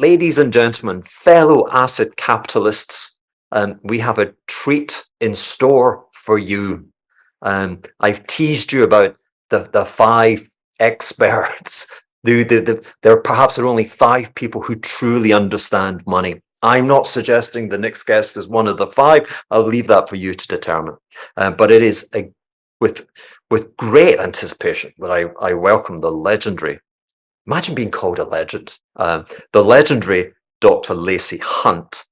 ladies and gentlemen, fellow asset capitalists, we have a treat in store for you. I've teased you about the five experts. There perhaps are only five people who truly understand money. I'm not suggesting the next guest is one of the five. I'll leave that for you to determine. But it is with great anticipation that I welcome the legendary. Imagine being called a legend. The legendary Dr. Lacy Hunt,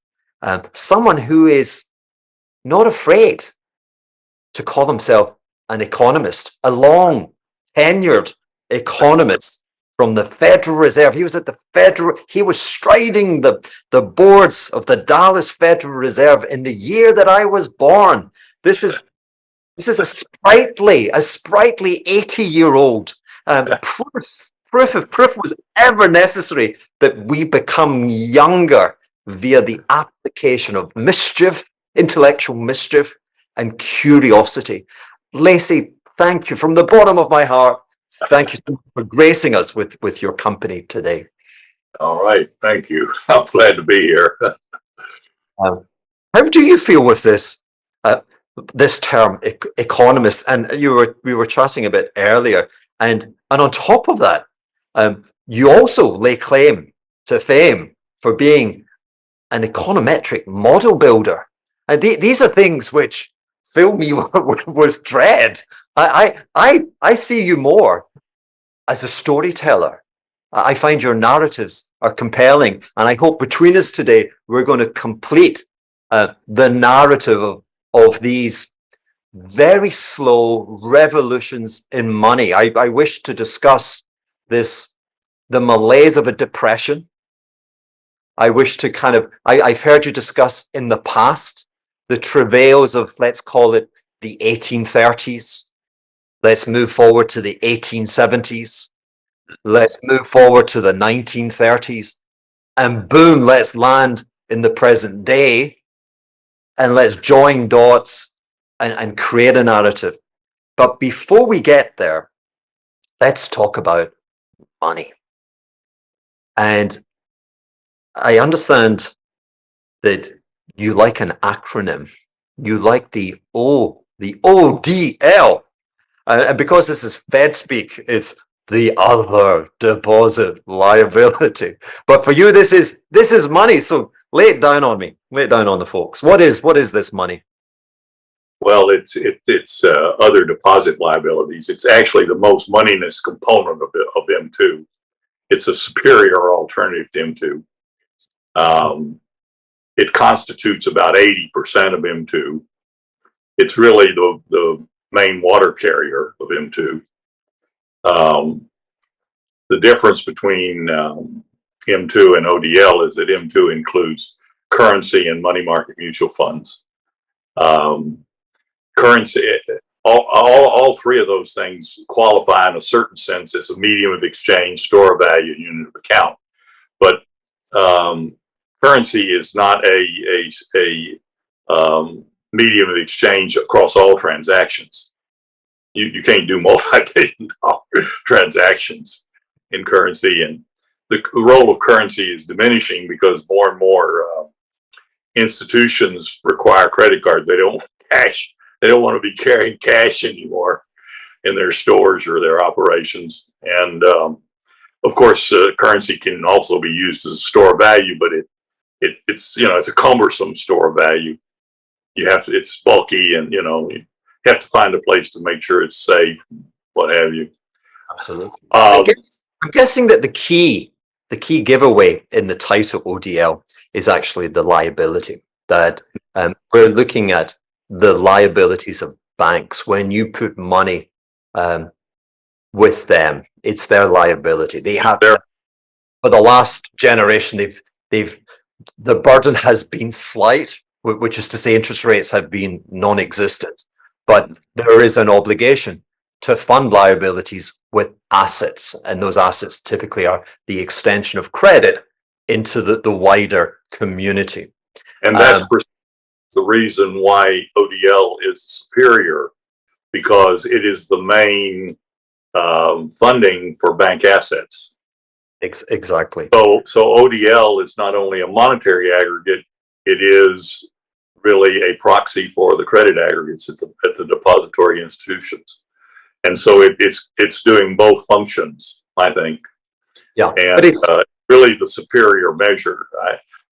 someone who is not afraid to call himself an economist, a long tenured economist from the Federal Reserve. He was at he was striding the boards of the Dallas Federal Reserve in the year that I was born. This is a sprightly 80-year-old proof was ever necessary that we become younger via the application of mischief, intellectual mischief, and curiosity. Lacy, thank you from the bottom of my heart. Thank you for gracing us with your company today. All right, thank you. I'm glad to be here. How do you feel with this term, economist? And we were chatting a bit earlier, and on top of that, you also lay claim to fame for being an econometric model builder. And these are things which fill me with dread. I see you more as a storyteller. I find your narratives are compelling, and I hope between us today we're going to complete the narrative of these very slow revolutions in money. I wish to discuss the malaise of a depression. I wish to I've heard you discuss in the past the travails of, let's call it, the 1830s. Let's move forward to the 1870s. Let's move forward to the 1930s. And boom, let's land in the present day. And let's join dots and create a narrative. But before we get there, let's talk about money. And I understand that you like an acronym. You like the ODL. And because this is Fed speak, it's the other deposit liability. But for you, this is money. So lay it down on me. Lay it down on the folks. What is this money? Well, it's other deposit liabilities. It's actually the most moneyness component of M2. It's a superior alternative to M2. It constitutes about 80% of M2. It's really the main water carrier of M2. The difference between M2 and ODL is that M2 includes currency and money market mutual funds. Currency, all three of those things qualify in a certain sense as a medium of exchange, store of value, and unit of account. But currency is not a medium of exchange across all transactions. You can't do multi-billion-dollar transactions in currency, and the role of currency is diminishing because more and more institutions require credit cards. They don't want cash. They don't want to be carrying cash anymore in their stores or their operations. And of course, currency can also be used as a store of value, but it's a cumbersome store of value. It's bulky, and you have to find a place to make sure it's safe, what have you. Absolutely. I'm guessing that the key giveaway in the title ODL is actually the liability, that we're looking at the liabilities of banks. When you put money with them, it's their liability. They have for the last generation, the burden has been slight, which is to say interest rates have been non-existent, but there is an obligation to fund liabilities with assets, and those assets typically are the extension of credit into the wider community. And that's the reason why ODL is superior, because it is the main funding for bank assets. Exactly. So ODL is not only a monetary aggregate, it is really a proxy for the credit aggregates at the depository institutions. And so it's doing both functions, I think. Yeah, And but it, really the superior measure.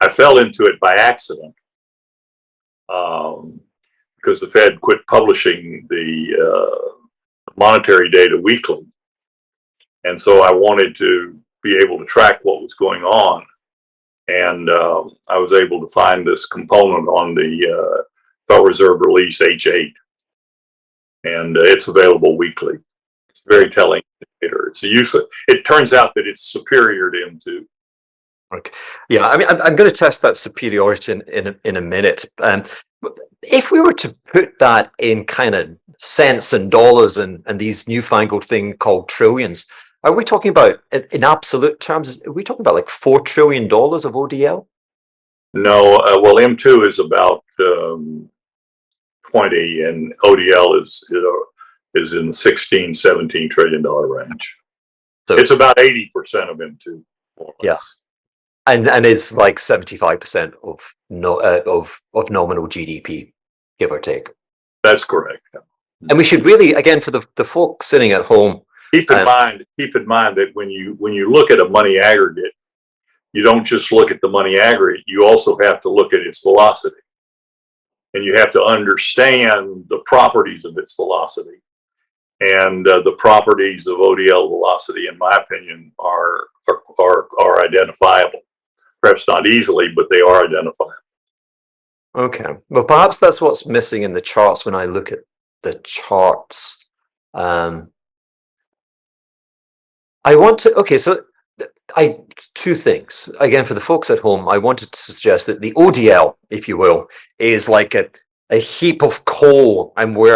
I fell into it by accident because the Fed quit publishing the monetary data weekly. And so I wanted to be able to track what was going on. And I was able to find this component on the Federal Reserve release H8. And it's available weekly. It's a very telling indicator. It's a useful. It turns out that it's superior to M2. okay. Yeah, I mean, I'm going to test that superiority in a minute. But if we were to put that in kind of cents and dollars and these newfangled thing called trillions, are we talking about, in absolute terms, are we talking about like $4 trillion of ODL? No, well, M2 is about 20, and ODL is in the 16-17 trillion dollar range. So it's about 80% of M2, more or less. Yeah. And it's like 75% of nominal GDP, give or take. That's correct. And we should really, again, for the folks sitting at home, keep in mind that when you look at a money aggregate, you don't just look at the money aggregate. You also have to look at its velocity, and you have to understand the properties of its velocity. And the properties of ODL velocity, in my opinion, are identifiable. Perhaps not easily, but they are identifiable. Okay. Well, perhaps that's what's missing in the charts when I look at the charts. I want to, okay, so two things. Again, for the folks at home, I wanted to suggest that the ODL, if you will, is like a heap of coal, and we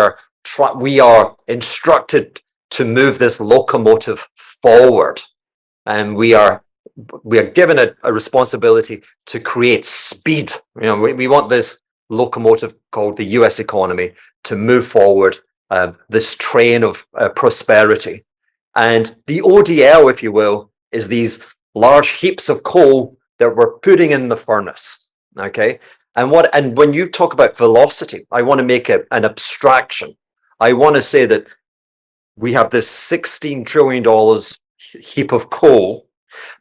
are instructed to move this locomotive forward, and we are given a responsibility to create speed. You know, we want this locomotive called the US economy to move forward, this train of prosperity. And the ODL, if you will, is these large heaps of coal that we're putting in the furnace. Okay. And when you talk about velocity, I want to make an abstraction. I want to say that we have this $16 trillion heap of coal,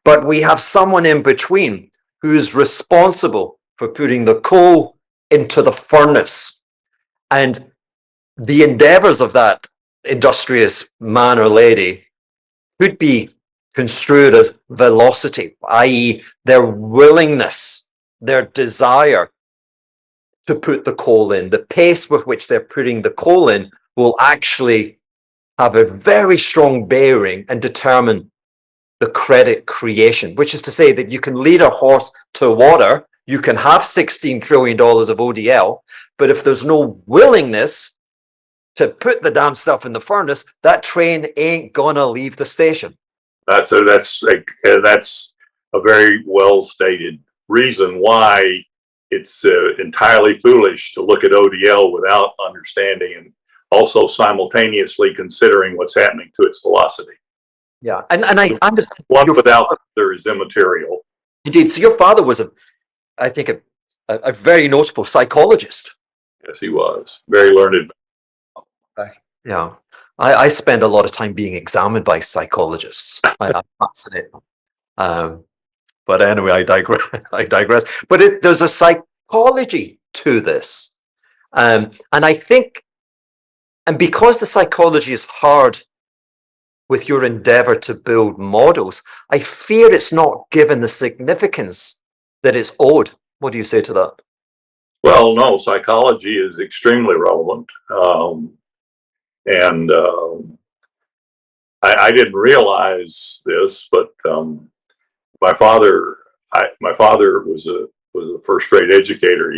but we have someone in between who is responsible for putting the coal into the furnace. And the endeavors of that industrious man or lady could be construed as velocity, i.e., their willingness, their desire to put the coal in. The pace with which they're putting the coal in will actually have a very strong bearing and determine the credit creation, which is to say that you can lead a horse to water, you can have $16 trillion of ODL, but if there's no willingness to put the damn stuff in the furnace, that train ain't gonna leave the station. That's a very well stated reason why it's entirely foolish to look at ODL without understanding and also simultaneously considering what's happening to its velocity. Yeah, and I understand. One without the other is immaterial. Indeed. So your father was I think a very notable psychologist. Yes, he was very learned. Yeah, I spend a lot of time being examined by psychologists. I'm fascinated. But anyway, I digress. I digress. But there's a psychology to this, and I think, and because the psychology is hard with your endeavor to build models, I fear it's not given the significance that it's owed. What do you say to that? Well, no, psychology is extremely relevant. And I didn't realize this, but my father was a first-rate educator.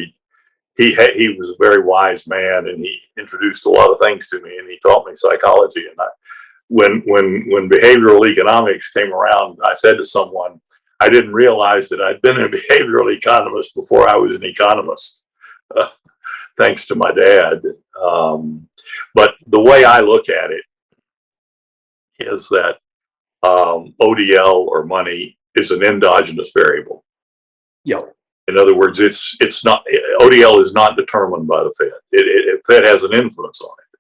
He was a very wise man, and he introduced a lot of things to me, and he taught me psychology. And when behavioral economics came around, I said to someone, I didn't realize that I'd been a behavioral economist before I was an economist, thanks to my dad. But the way I look at it is that ODL or money is an endogenous variable. Yeah. In other words, it's not, ODL is not determined by the Fed. Fed has an influence on it,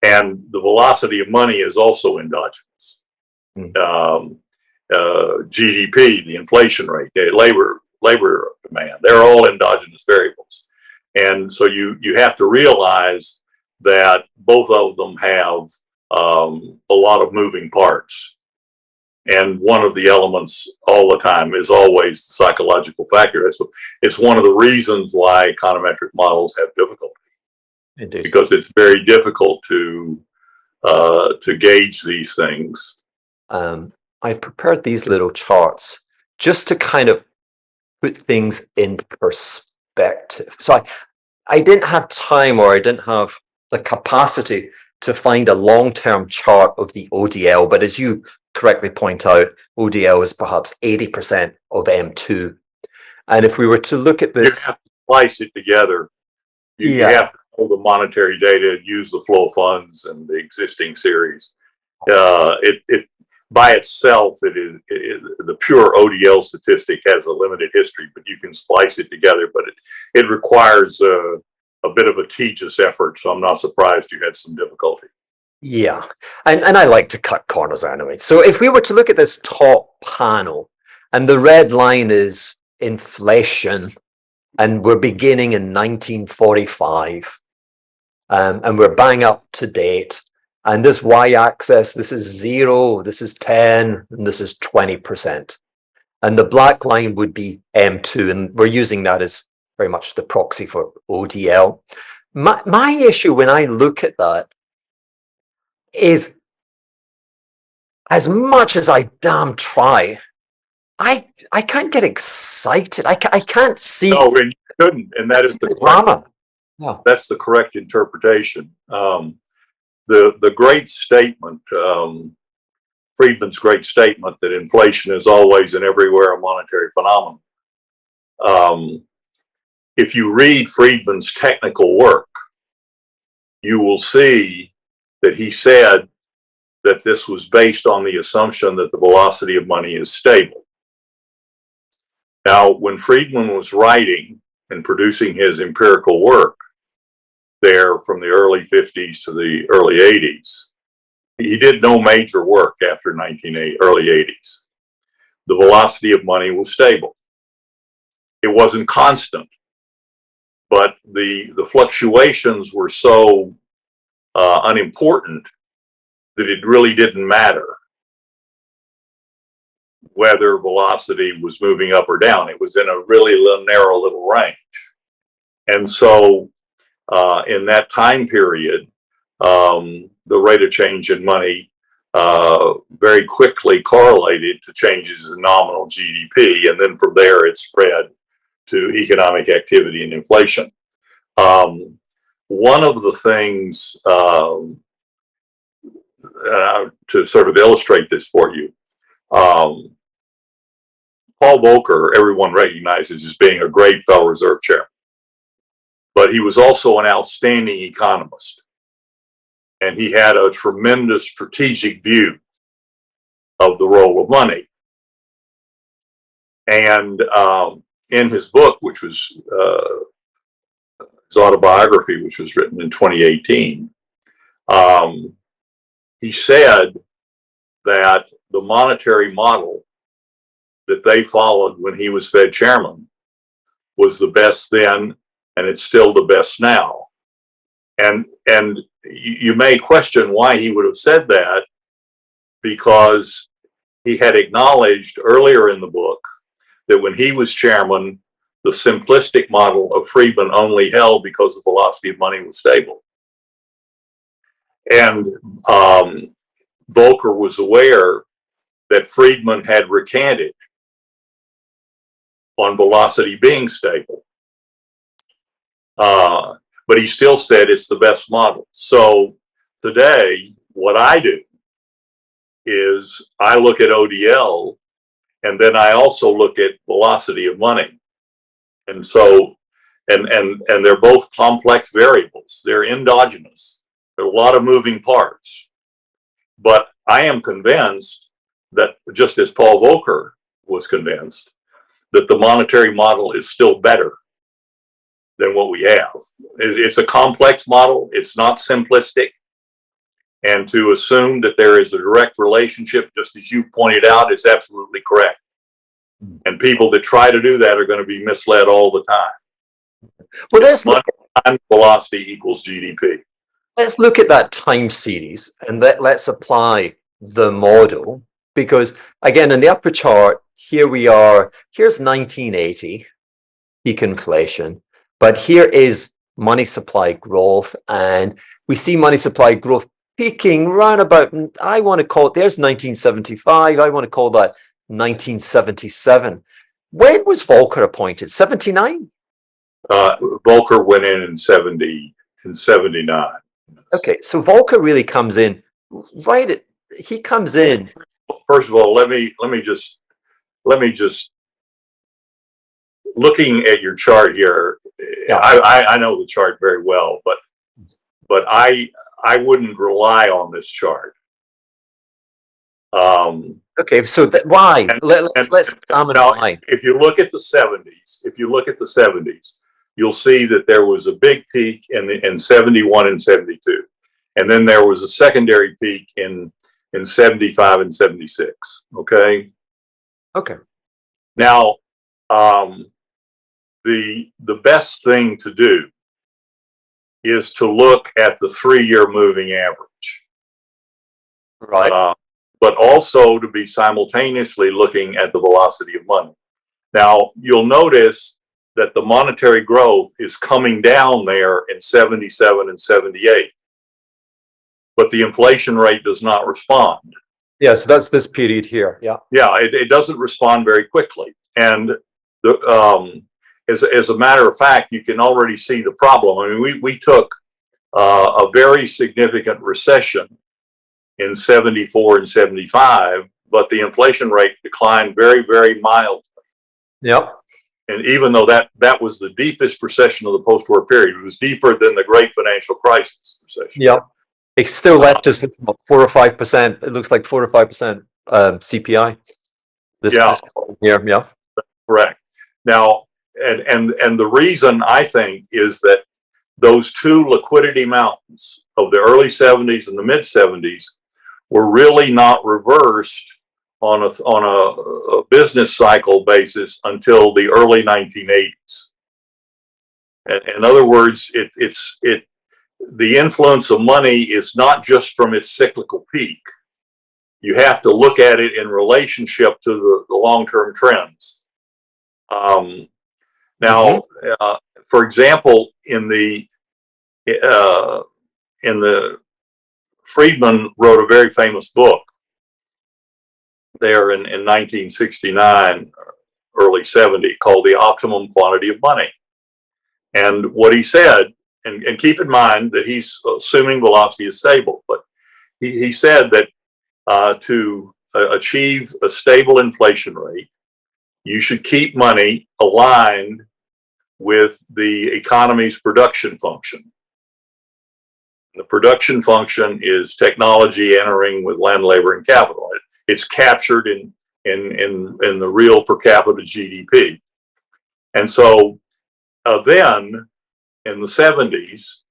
and the velocity of money is also endogenous. GDP, the inflation rate, the labor demand, they're all endogenous variables. And so you have to realize that both of them have a lot of moving parts. And one of the elements all the time is always the psychological factor. It's one of the reasons why econometric models have difficulty. Indeed. Because it's very difficult to gauge these things. I prepared these little charts just to kind of put things in perspective. So I didn't have time, or I didn't have the capacity to find a long-term chart of the ODL, but as you correctly point out, ODL is perhaps 80% of M2. And if we were to look at this, you have to splice it together. You have to know the monetary data, use the flow of funds and the existing series. It by itself, the pure ODL statistic has a limited history, but you can splice it together. But it requires a bit of a tedious effort, so I'm not surprised you had some difficulty. Yeah, and I like to cut corners anyway. So if we were to look at this top panel, and the red line is inflation, and we're beginning in 1945, and we're bang up to date. And this y-axis, this is 0, this is 10, and this is 20%. And the black line would be M2, and we're using that as very much the proxy for ODL. My issue when I look at that is, as much as I damn try, I can't get excited. I can't see. No, and you couldn't, and that is the drama. Yeah. That's the correct interpretation. The great statement, Friedman's great statement that inflation is always and everywhere a monetary phenomenon. If you read Friedman's technical work, you will see that he said that this was based on the assumption that the velocity of money is stable. Now, when Friedman was writing and producing his empirical work there from the early 50s to the early 80s, he did no major work after early 80s. The velocity of money was stable. It wasn't constant, but the fluctuations were so unimportant that it really didn't matter whether velocity was moving up or down. It was in a really narrow little range. And so in that time period, the rate of change in money very quickly correlated to changes in nominal GDP. And then from there, it spread to economic activity and inflation. One of the things, to sort of illustrate this for you, Paul Volcker, everyone recognizes as being a great Federal Reserve chairman, but he was also an outstanding economist. And he had a tremendous strategic view of the role of money. And in his book, which was his autobiography, which was written in 2018, he said that the monetary model that they followed when he was Fed chairman was the best then, and it's still the best now. And you may question why he would have said that, because he had acknowledged earlier in the book that when he was chairman, the simplistic model of Friedman only held because the velocity of money was stable. And Volcker was aware that Friedman had recanted on velocity being stable. But he still said it's the best model. So today, what I do is I look at ODL, and then I also look at velocity of money. And so, and they're both complex variables. They're endogenous. There are a lot of moving parts. But I am convinced that, just as Paul Volcker was convinced, that the monetary model is still better than what we have. It's a complex model. It's not simplistic. And to assume that there is a direct relationship, just as you pointed out, is absolutely correct. And people that try to do that are going to be misled all the time. Well, money times velocity equals GDP. Let's look at that time series and let's apply the model, because again, in the upper chart, here we are, here's 1980, peak inflation, but here is money supply growth, and we see money supply growth peaking round about, I want to call it, there's 1975, I want to call that 1977. When was Volcker appointed? 79? Volcker went in 79. Okay, so Volcker really comes in right at, he comes in. First of all, let me just looking at your chart here. Yeah. I know the chart very well, but I wouldn't rely on this chart. Okay, so why? Let's examine why. If you look at the 70s, you'll see that there was a big peak in 71 and 72, and then there was a secondary peak in 75 and 76. Okay. Now, the best thing to do is to look at the 3-year moving average, right? But also to be simultaneously looking at the velocity of money. Now, you'll notice that the monetary growth is coming down there in 77 and 78, but the inflation rate does not respond. Yeah, so that's this period here. Yeah, it doesn't respond very quickly, and as a matter of fact, you can already see the problem. I mean, we took a very significant recession in 74 and 75, but the inflation rate declined very, very mildly. Yep. And even though that was the deepest recession of the post-war period, it was deeper than the Great Financial Crisis recession. Yep. It still left us with 4 or 5%. It looks like 4 or 5% CPI. This year. Yeah. Correct. Now, and the reason I think is that those two liquidity mountains of the early 70s and the mid 70s were really not reversed on a business cycle basis until the early 1980s. In other words, the influence of money is not just from its cyclical peak. You have to look at it in relationship to the long-term trends. Now, for example, in the Friedman wrote a very famous book there in 1969, early 70, called The Optimum Quantity of Money. And what he said, and keep in mind that he's assuming velocity is stable, but he said that to achieve a stable inflation rate, you should keep money aligned with the economy's production function. The production function is technology entering with land, labor, and capital. It's captured in the real per capita GDP. And so then in the 70s,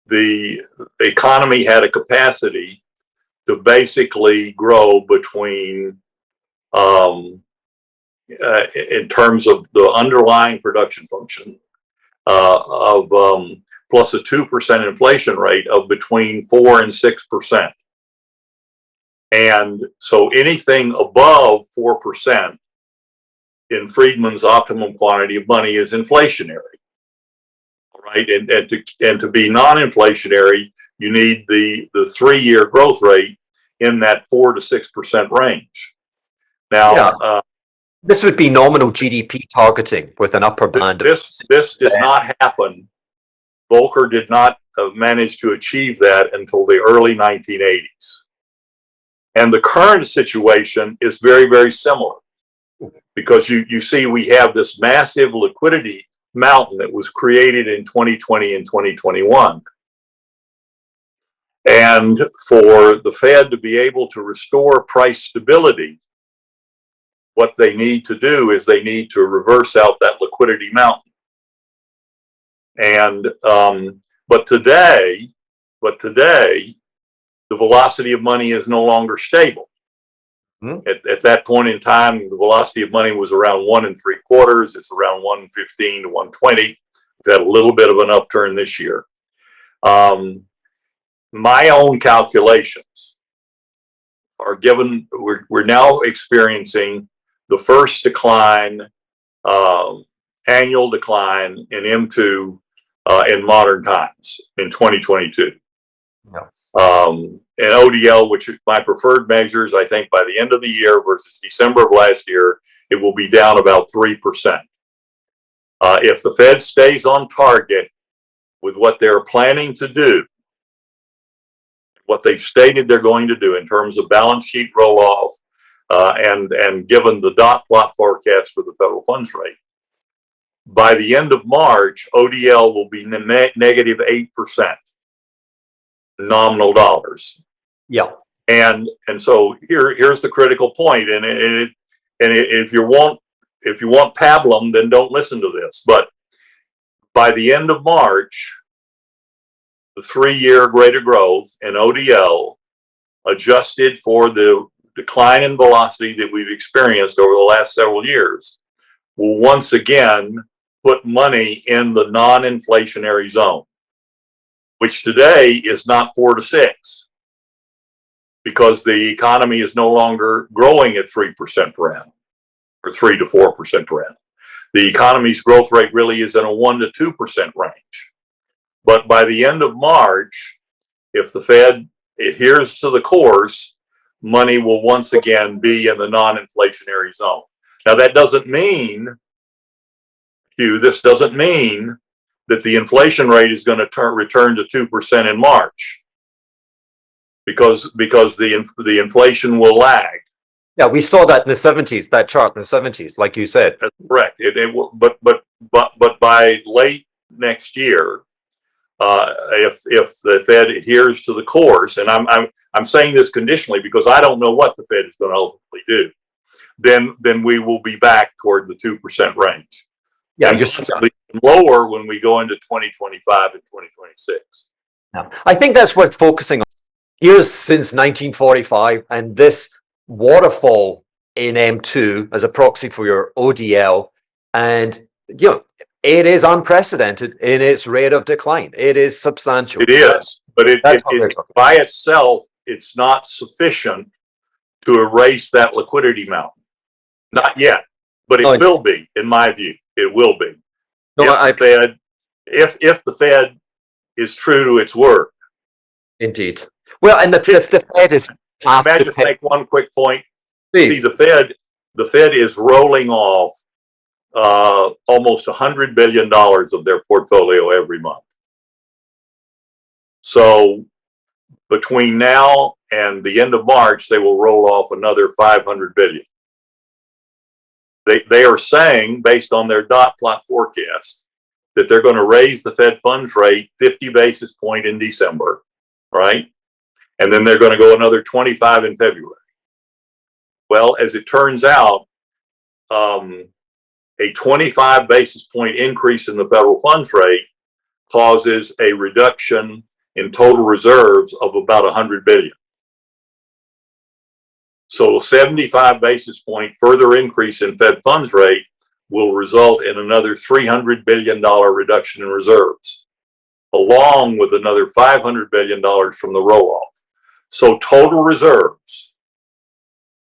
the economy had a capacity to basically grow between, in terms of the underlying production function, of plus a 2% inflation rate of between 4 and 6%. And so anything above 4% in Friedman's optimum quantity of money is inflationary, right? And to be non-inflationary, you need the 3-year growth rate in that 4 to 6% range. Now, this would be nominal GDP targeting with an upper band. This did not happen. Volcker did not manage to achieve that until the early 1980s. And the current situation is very, very similar, because you see we have this massive liquidity mountain that was created in 2020 and 2021. And for the Fed to be able to restore price stability, what they need to do is they need to reverse out that liquidity mountain. And but today, the velocity of money is no longer stable. At that point in time, the velocity of money was around 1 3/4. It's around 115 to 120. We've had a little bit of an upturn this year. My own calculations are given, we're now experiencing the first decline, annual decline in M2 in modern times in 2022. Yeah. And ODL, which is my preferred measures, I think by the end of the year versus December of last year, it will be down about 3%. If the Fed stays on target with what they're planning to do, what they've stated they're going to do in terms of balance sheet roll-off, and given the dot plot forecast for the federal funds rate, by the end of March, ODL will be negative 8%. Nominal dollars. Yeah. And so here's the critical point. And if you want pablum, then don't listen to this. But by the end of March, the 3-year rate of growth in ODL, adjusted for the decline in velocity that we've experienced over the last several years, will once again put money in the non-inflationary zone, which today is not 4 to 6, because the economy is no longer growing at 3% per annum or 3 to 4% per annum. The economy's growth rate really is in a 1 to 2% range. But by the end of March, if the Fed adheres to the course, money will once again be in the non-inflationary zone. Now, that doesn't mean, Hugh, this doesn't mean that the inflation rate is going to return to 2% in March, because the inflation will lag. Yeah, we saw that in the 70s, that chart in the 70s, like you said. That's correct. It will, but by late next year, if the Fed adheres to the course, and I'm saying this conditionally because I don't know what the Fed is going to ultimately do, then we will be back toward the 2% range. Yeah, and possibly lower when we go into 2025 and 2026. Yeah. I think that's worth focusing on. Years since 1945, and this waterfall in M2 as a proxy for your ODL, and it is unprecedented in its rate of decline. It is substantial. It is, but it by itself, it's not sufficient to erase that liquidity mountain. Not yet, but it will be, in my view. It will be. If the Fed is true to its word. Indeed. Well, and the Fed is. May I just make one quick point? Please. See, the Fed is rolling off almost $100 billion of their portfolio every month. So between now and the end of March, they will roll off another $500 billion. They are saying, based on their dot plot forecast, that they're going to raise the Fed funds rate 50 basis points in December, right? And then they're going to go another 25 in February. Well, as it turns out, a 25 basis point increase in the federal funds rate causes a reduction in total reserves of about 100 billion. So a 75 basis point further increase in Fed funds rate will result in another $300 billion reduction in reserves, along with another $500 billion from the roll-off. So total reserves,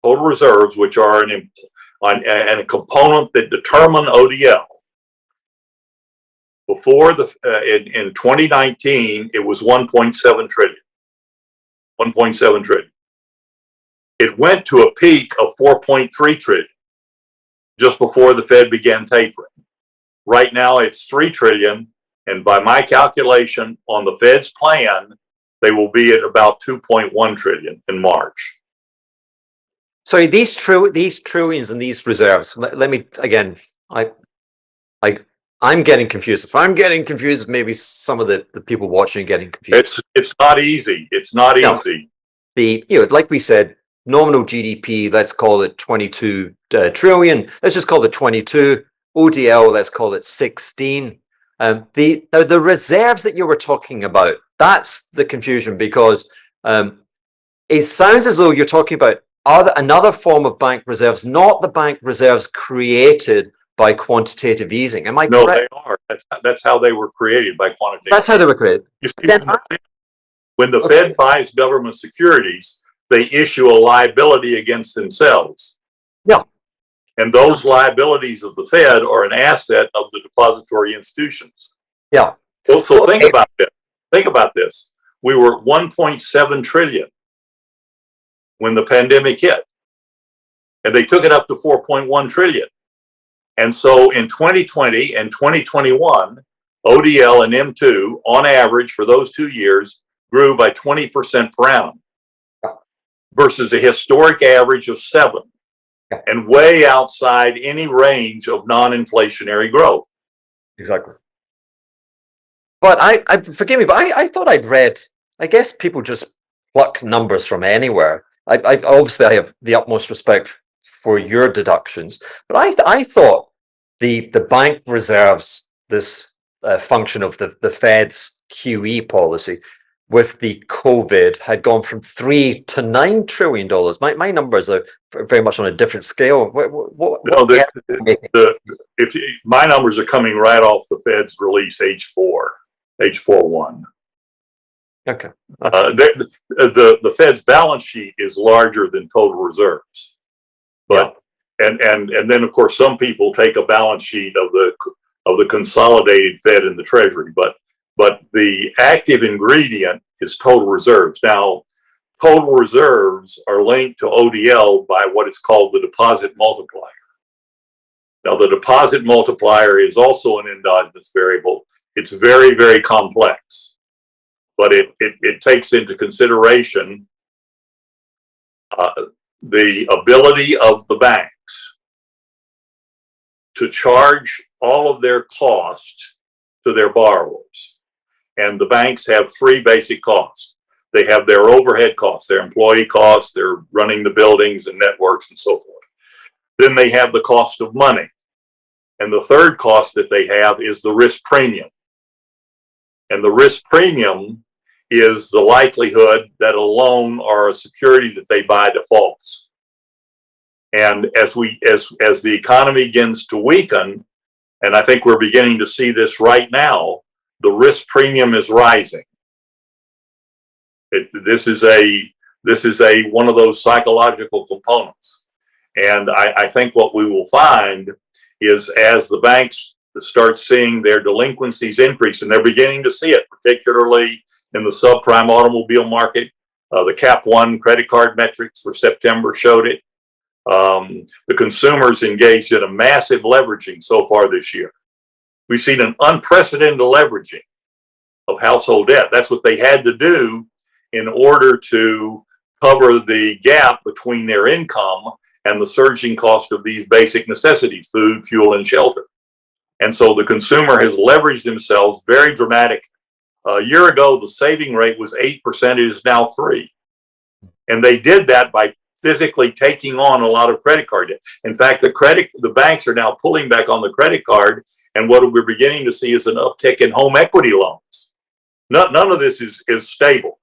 which are a component that determine ODL. Before in 2019, it was 1.7 trillion. 1.7 trillion. It went to a peak of 4.3 trillion just before the Fed began tapering. Right now it's 3 trillion, and by my calculation on the Fed's plan, they will be at about 2.1 trillion in March. So these trillions and these reserves, let me again, I'm getting confused. If I'm getting confused, maybe some of the people watching are getting confused. It's not easy. It's not No. easy. Like we said, nominal GDP, let's call it 22 trillion. Let's just call it 22. ODL, let's call it 16. The reserves that you were talking about, that's the confusion, because it sounds as though you're talking about another form of bank reserves, not the bank reserves created by quantitative easing. Am I No, correct? they are. That's how they were created, by quantitative. That's how they were created. You see, when the Fed buys government securities, they issue a liability against themselves. Yeah. And those liabilities of the Fed are an asset of the depository institutions. Yeah. So think about this. Think about this. We were 1.7 trillion when the pandemic hit, and they took it up to 4.1 trillion. And so in 2020 and 2021, ODL and M2 on average for those 2 years grew by 20% per annum versus a historic average of 7%, and way outside any range of non-inflationary growth. Exactly. But forgive me, but I thought I'd read, I guess people just pluck numbers from anywhere. I obviously I have the utmost respect for your deductions, but I thought the bank reserves, this function of the Fed's QE policy with the COVID, had gone from $3 to $9 trillion. My numbers are very much on a different scale. My numbers are coming right off the Fed's release H41. Okay. The Fed's balance sheet is larger than total reserves, but and then of course some people take a balance sheet of the consolidated Fed and the Treasury, but the active ingredient is total reserves. Now, total reserves are linked to ODL by what is called the deposit multiplier. Now, the deposit multiplier is also an endogenous variable. It's very, very complex, but it takes into consideration the ability of the banks to charge all of their costs to their borrowers. And the banks have three basic costs. They have their overhead costs, their employee costs, they're running the buildings and networks and so forth. Then they have the cost of money. And the third cost that they have is the risk premium. And the risk premium is the likelihood that a loan or a security that they buy defaults. And as the economy begins to weaken, and I think we're beginning to see this right now, the risk premium is rising. This is one of those psychological components. And I think what we will find is, as the banks start seeing their delinquencies increase, and they're beginning to see it, particularly in the subprime automobile market, the Cap 1 credit card metrics for September showed it. The consumers engaged in a massive leveraging so far this year. We've seen an unprecedented leveraging of household debt. That's what they had to do in order to cover the gap between their income and the surging cost of these basic necessities, food, fuel, and shelter. And so the consumer has leveraged themselves very dramatically. A year ago, the saving rate was 8%, it is now 3%. And they did that by physically taking on a lot of credit card debt. In fact, the banks are now pulling back on the credit card, and what we're beginning to see is an uptick in home equity loans. None of this is stable.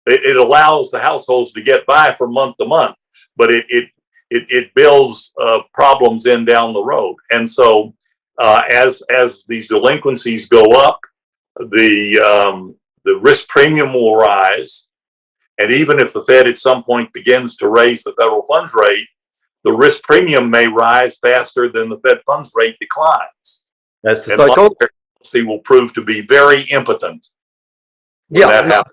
It allows the households to get by from month to month, but it builds problems down the road. And so as these delinquencies go up, the risk premium will rise. And even if the Fed at some point begins to raise the federal funds rate, the risk premium may rise faster than the Fed funds rate declines. That's and policy will prove to be very impotent. Yeah,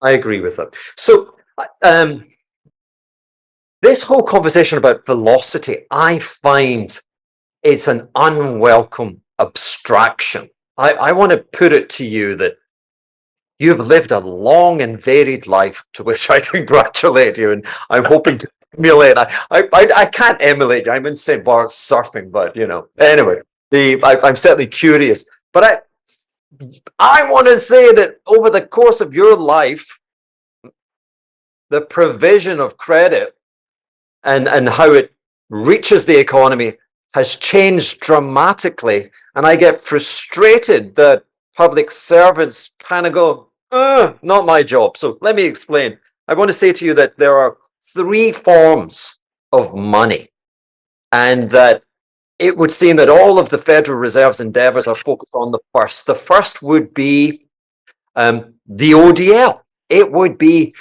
I agree with that. So this whole conversation about velocity, I find it's an unwelcome abstraction. I want to put it to you that you've lived a long and varied life, to which I congratulate you, and I'm hoping to emulate. I can't emulate you. I'm in St. Bart's surfing, but anyway. I'm certainly curious, but I want to say that over the course of your life, the provision of credit and how it reaches the economy has changed dramatically. And I get frustrated that public servants kind of go, not my job. So let me explain. I want to say to you that there are three forms of money, and that it would seem that all of the Federal Reserve's endeavors are focused on the first. The first would be the ODL. It would be,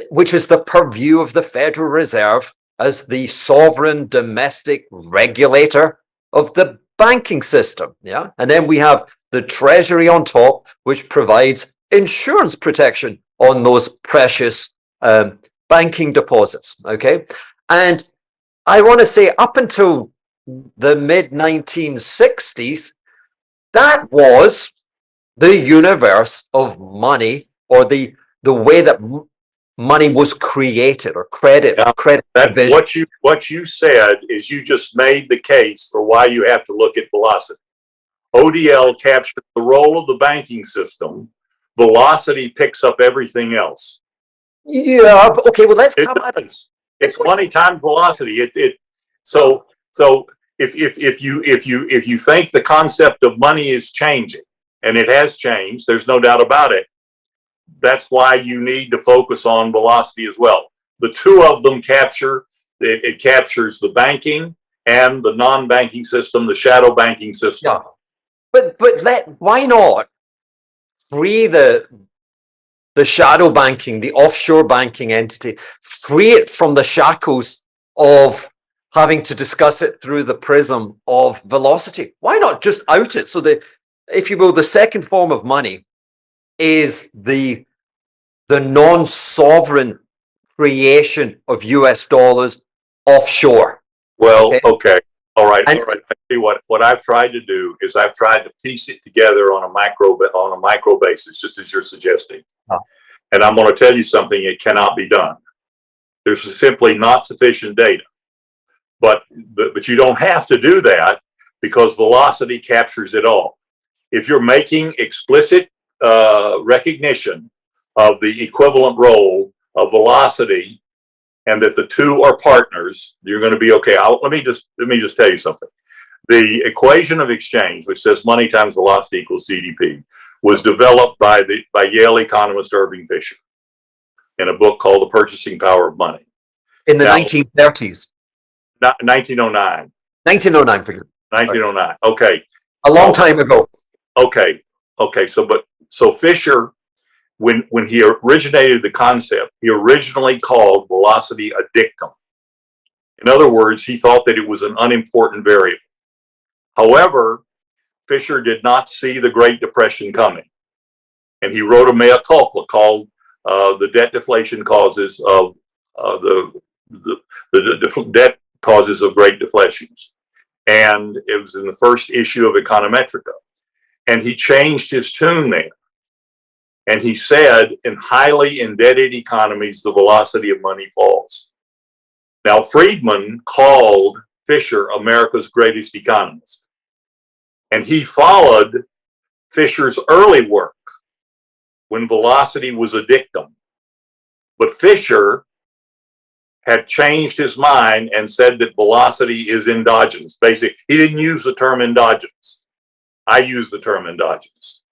which is the purview of the Federal Reserve as the sovereign domestic regulator of the banking system. Yeah. And then we have the Treasury on top, which provides insurance protection on those precious banking deposits. Okay. And I want to say up until the mid 1960s, that was the universe of money, or the way that money was created, or credit. What you said is you just made the case for why you have to look at velocity. ODL captures the role of the banking system. Velocity picks up everything else. Yeah. Okay. Well, let's come at it. It's money times velocity. So if you think the concept of money is changing, and it has changed, there's no doubt about it. That's why you need to focus on velocity as well. The two of them it captures the banking and the non-banking system, the shadow banking system. Yeah. But why not free the shadow banking, the offshore banking entity, free it from the shackles of having to discuss it through the prism of velocity? Why not just out it? So if you will, the second form of money is the non-sovereign creation of US dollars offshore. Well, okay. All right. I see what I've tried to do is I've tried to piece it together on a micro basis, just as you're suggesting. And I'm going to tell you something, it cannot be done. There's simply not sufficient data. But you don't have to do that, because velocity captures it all. If you're making explicit recognition of the equivalent role of velocity, and that the two are partners, you're going to be okay. Let me just tell you something. The equation of exchange, which says money times velocity equals GDP, was developed by Yale economist Irving Fisher in a book called The Purchasing Power of Money. In the 1930s. 1909. 1909, figure. 1909. Okay. A long time ago. Okay. So Fisher, when he originated the concept, he originally called velocity a dictum. In other words, he thought that it was an unimportant variable. However, Fisher did not see the Great Depression coming, and he wrote a mea culpa called "The Debt Deflation Causes of the Debt Causes of Great Deflations," and it was in the first issue of Econometrica. And he changed his tune there, and he said, in highly indebted economies, the velocity of money falls. Now, Friedman called Fisher America's greatest economist, and he followed Fisher's early work when velocity was a dictum. But Fisher had changed his mind and said that velocity is endogenous. Basically, he didn't use the term endogenous. I use the term endogenous.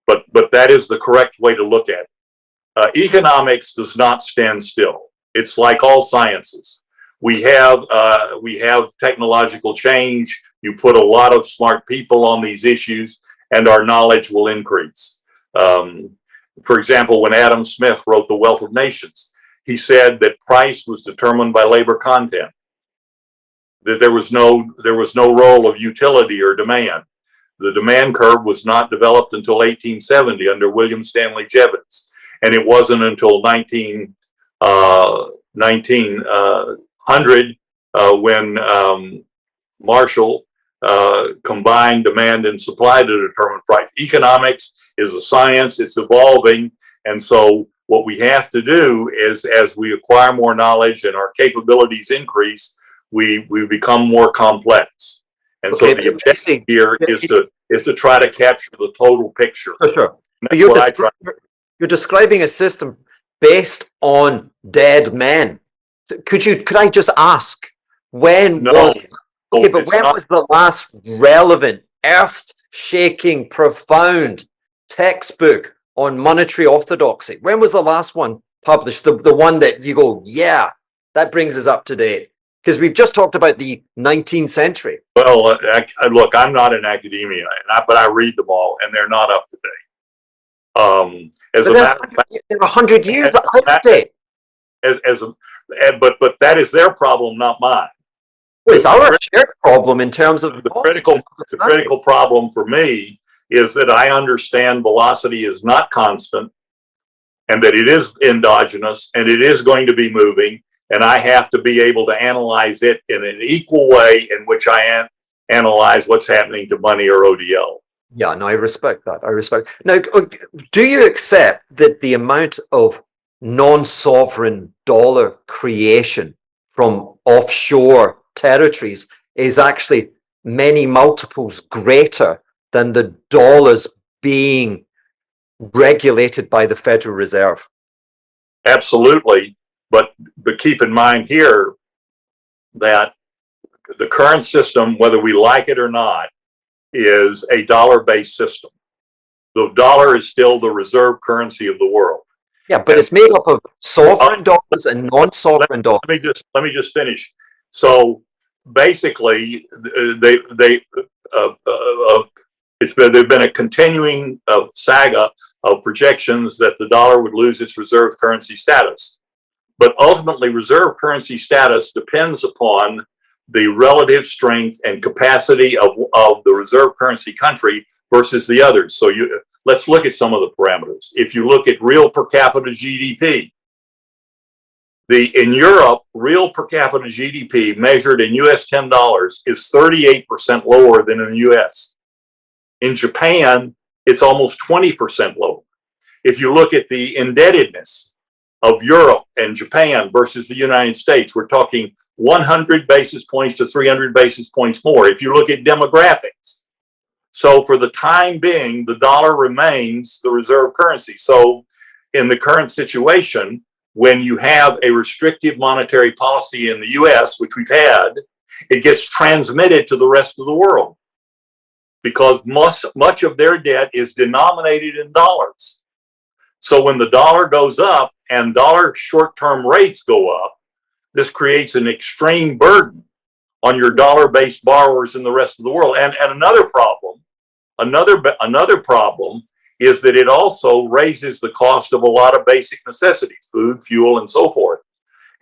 But that is the correct way to look at it. Economics does not stand still. It's like all sciences. We have technological change. You put a lot of smart people on these issues, and our knowledge will increase. For example, when Adam Smith wrote The Wealth of Nations, he said that price was determined by labor content, that there was no role of utility or demand. The demand curve was not developed until 1870 under William Stanley Jevons, and it wasn't until 1900 when Marshall combined demand and supply to determine price. Economics is a science, it's evolving, and so what we have to do is, as we acquire more knowledge and our capabilities increase, we become more complex. And so the objective here is to try to capture the total picture. For sure. That's what I try. You're describing a system based on dead men. Could I just ask, when was the last relevant, earth-shaking, profound textbook on monetary orthodoxy? When was the last one published? The one that you go, yeah, that brings us up to date. Because we've just talked about the 19th century. Well, look, I'm not in academia, but I read them all, and they're not up to date. As a matter of fact, they're 100 years up to date. But that is their problem, not mine. Well, it's our shared problem in terms of the critical problem for me is that I understand velocity is not constant, and that it is endogenous, and it is going to be moving, and I have to be able to analyze it in an equal way in which I analyze what's happening to money or ODL. Yeah, no, I respect that. I respect. Now, do you accept that the amount of non-sovereign dollar creation from offshore territories is actually many multiples greater than the dollars being regulated by the Federal Reserve? Absolutely. But keep in mind here that the current system, whether we like it or not, is a dollar-based system. The dollar is still the reserve currency of the world. Yeah, but it's made up of sovereign dollars and non-sovereign dollars. Let me just finish. So basically, there's been a continuing saga of projections that the dollar would lose its reserve currency status. But ultimately, reserve currency status depends upon the relative strength and capacity of the reserve currency country versus the others. So let's look at some of the parameters. If you look at real per capita GDP, in Europe, real per capita GDP measured in US $10 is 38% lower than in the US. In Japan, it's almost 20% lower. If you look at the indebtedness of Europe and Japan versus the United States, we're talking 100 basis points to 300 basis points more. If you look at demographics, so for the time being, the dollar remains the reserve currency. So in the current situation, when you have a restrictive monetary policy in the US, which we've had, it gets transmitted to the rest of the world because much of their debt is denominated in dollars. So when the dollar goes up and dollar short-term rates go up, this creates an extreme burden on your dollar-based borrowers in the rest of the world. And another problem is that it also raises the cost of a lot of basic necessities, food, fuel, and so forth.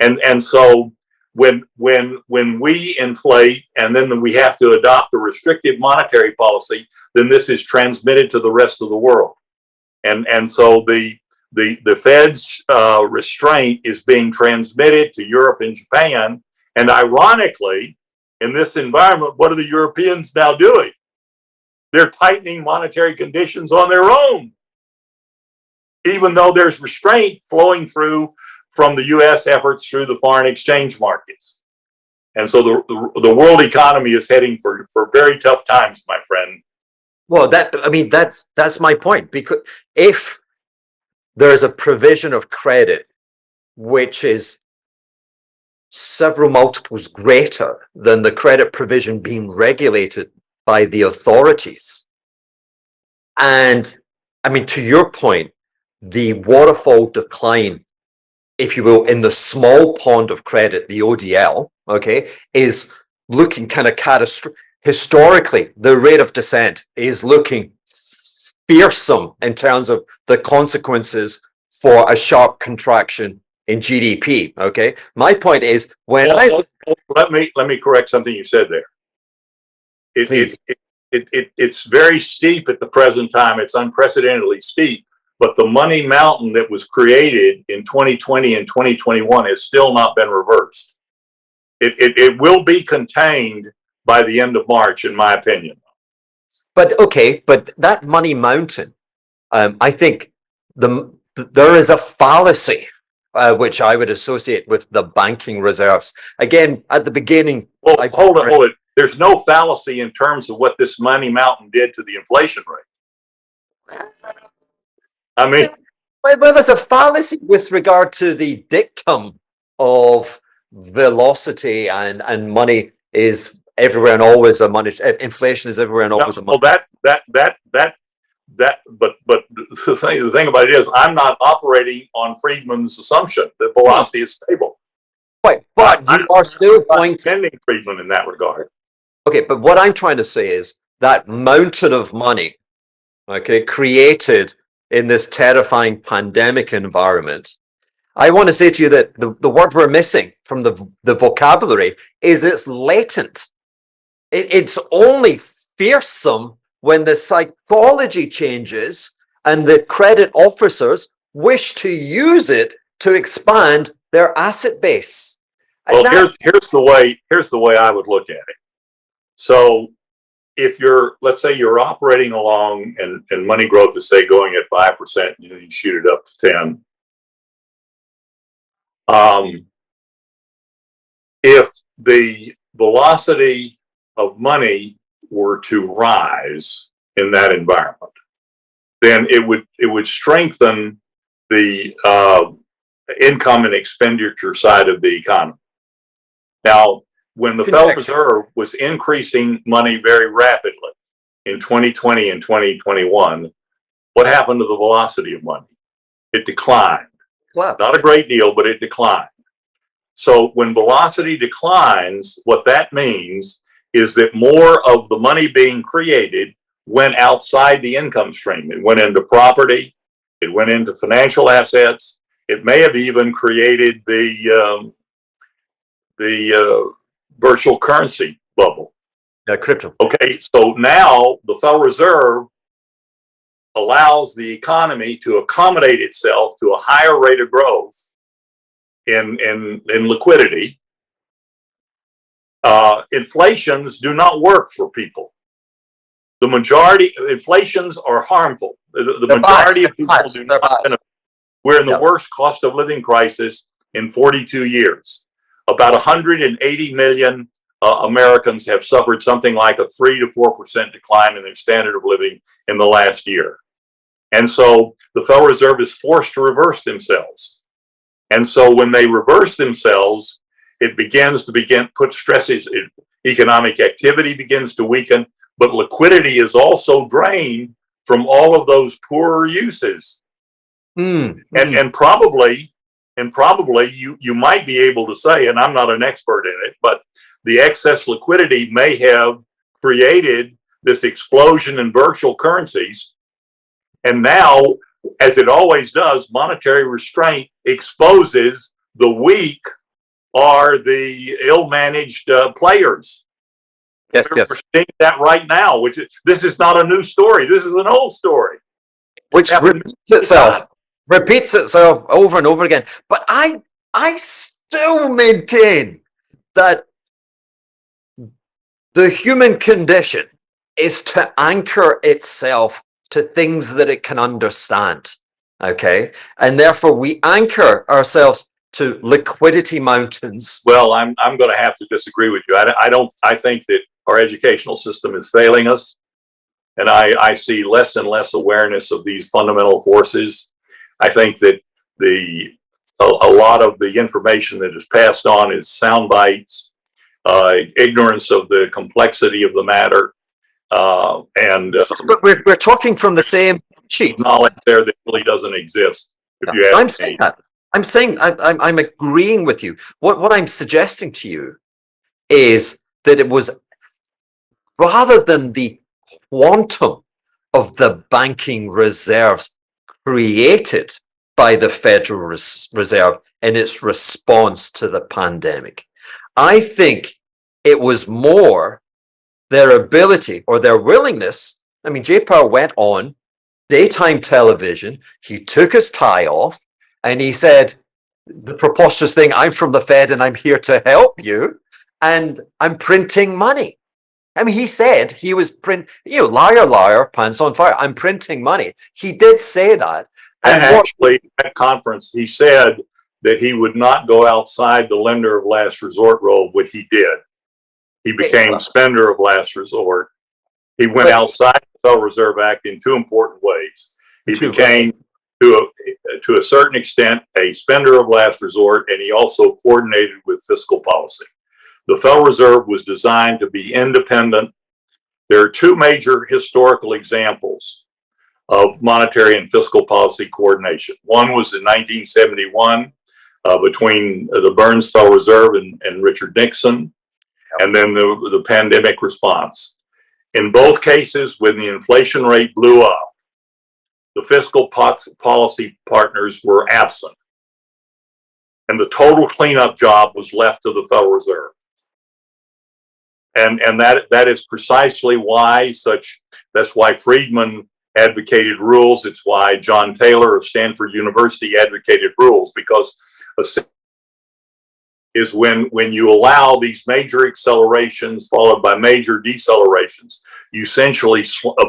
And so when we inflate and then we have to adopt a restrictive monetary policy, then this is transmitted to the rest of the world. And so the Fed's restraint is being transmitted to Europe and Japan. And ironically, in this environment, what are the Europeans now doing? They're tightening monetary conditions on their own, even though there's restraint flowing through from the U.S. efforts through the foreign exchange markets. And so the world economy is heading for very tough times, my friend. Well, that's my point, because if there's a provision of credit which is several multiples greater than the credit provision being regulated by the authorities, and I mean, to your point, the waterfall decline, if you will, in the small pond of credit, the ODL, okay, is looking kind of catastrophic. Historically, the rate of descent is looking fearsome in terms of the consequences for a sharp contraction in GDP. Okay, my point is let me correct something you said there. It's very steep at the present time. It's unprecedentedly steep, but the money mountain that was created in 2020 and 2021 has still not been reversed. It will be contained by the end of March, in my opinion. But that money mountain, I think there is a fallacy which I would associate with the banking reserves. Again, at the beginning. Well, hold it. there's no fallacy in terms of what this money mountain did to the inflation rate. I mean, well, there's a fallacy with regard to the dictum of velocity and money is everywhere and always a money. Inflation is everywhere and always a money. Well, but the thing about it is, I'm not operating on Friedman's assumption that velocity is stable. Right, but you are still pointing Friedman in that regard. Okay, but what I'm trying to say is that mountain of money, okay, created in this terrifying pandemic environment, I want to say to you that the word we're missing from the vocabulary is it's latent. It's only fearsome when the psychology changes and the credit officers wish to use it to expand their asset base. Well, here's the way I would look at it. So if let's say you're operating along and money growth is, say, going at 5%, you shoot it up to 10. If the velocity of money were to rise in that environment, then it would strengthen the income and expenditure side of the economy. Now, when the Federal Reserve was increasing money very rapidly in 2020 and 2021, what happened to the velocity of money? It declined. Wow. Not a great deal, but it declined. So when velocity declines, what that means is that more of the money being created went outside the income stream. It went into property. It went into financial assets. It may have even created the virtual currency bubble. Crypto. Okay, so now the Federal Reserve allows the economy to accommodate itself to a higher rate of growth in liquidity. Inflations do not work for people. The majority inflations are harmful. The majority of people do not benefit. We're in the worst cost of living crisis in 42 years. About 180 million Americans have suffered something like a 3 to 4% decline in their standard of living in the last year. And so the Federal Reserve is forced to reverse themselves. And so when they reverse themselves, it begins to put stresses. Economic activity begins to weaken, but liquidity is also drained from all of those poorer uses. And probably you might be able to say, and I'm not an expert in it, but the excess liquidity may have created this explosion in virtual currencies. And now, as it always does, monetary restraint exposes the weak or the ill-managed players. Yes. We're seeing that right now, this is not a new story. This is an old story. Which repeats itself over and over again. But I still maintain that the human condition is to anchor itself to things that it can understand. Okay. And therefore we anchor ourselves to liquidity mountains. Well, I'm going to have to disagree with you. I think that our educational system is failing us. And I see less and less awareness of these fundamental forces. I think that a lot of the information that is passed on is sound bites, ignorance of the complexity of the matter, but we're talking from the same sheet. Knowledge there that really doesn't exist. I'm saying that. I'm agreeing with you. What I'm suggesting to you is that it was rather than the quantum of the banking reserves created by the Federal Reserve in its response to the pandemic. I think it was more their ability or their willingness. I mean, Jay Powell went on daytime television. He took his tie off and he said the preposterous thing, I'm from the Fed and I'm here to help you. And I'm printing money. I mean, he said he was liar, liar, pants on fire. I'm printing money. He did say that. And actually, at conference, he said that he would not go outside the lender of last resort role, which he did. He became spender of last resort. He went outside the Federal Reserve Act in two important ways. He became, to a certain extent, a spender of last resort, and he also coordinated with fiscal policy. The Federal Reserve was designed to be independent. There are two major historical examples of monetary and fiscal policy coordination. One was in 1971 between the Burns Federal Reserve and Richard Nixon, and then the pandemic response. In both cases, when the inflation rate blew up, the fiscal policy partners were absent, and the total cleanup job was left to the Federal Reserve. And that is precisely why that's why Friedman advocated rules. It's why John Taylor of Stanford University advocated rules, because is when you allow these major accelerations followed by major decelerations, you essentially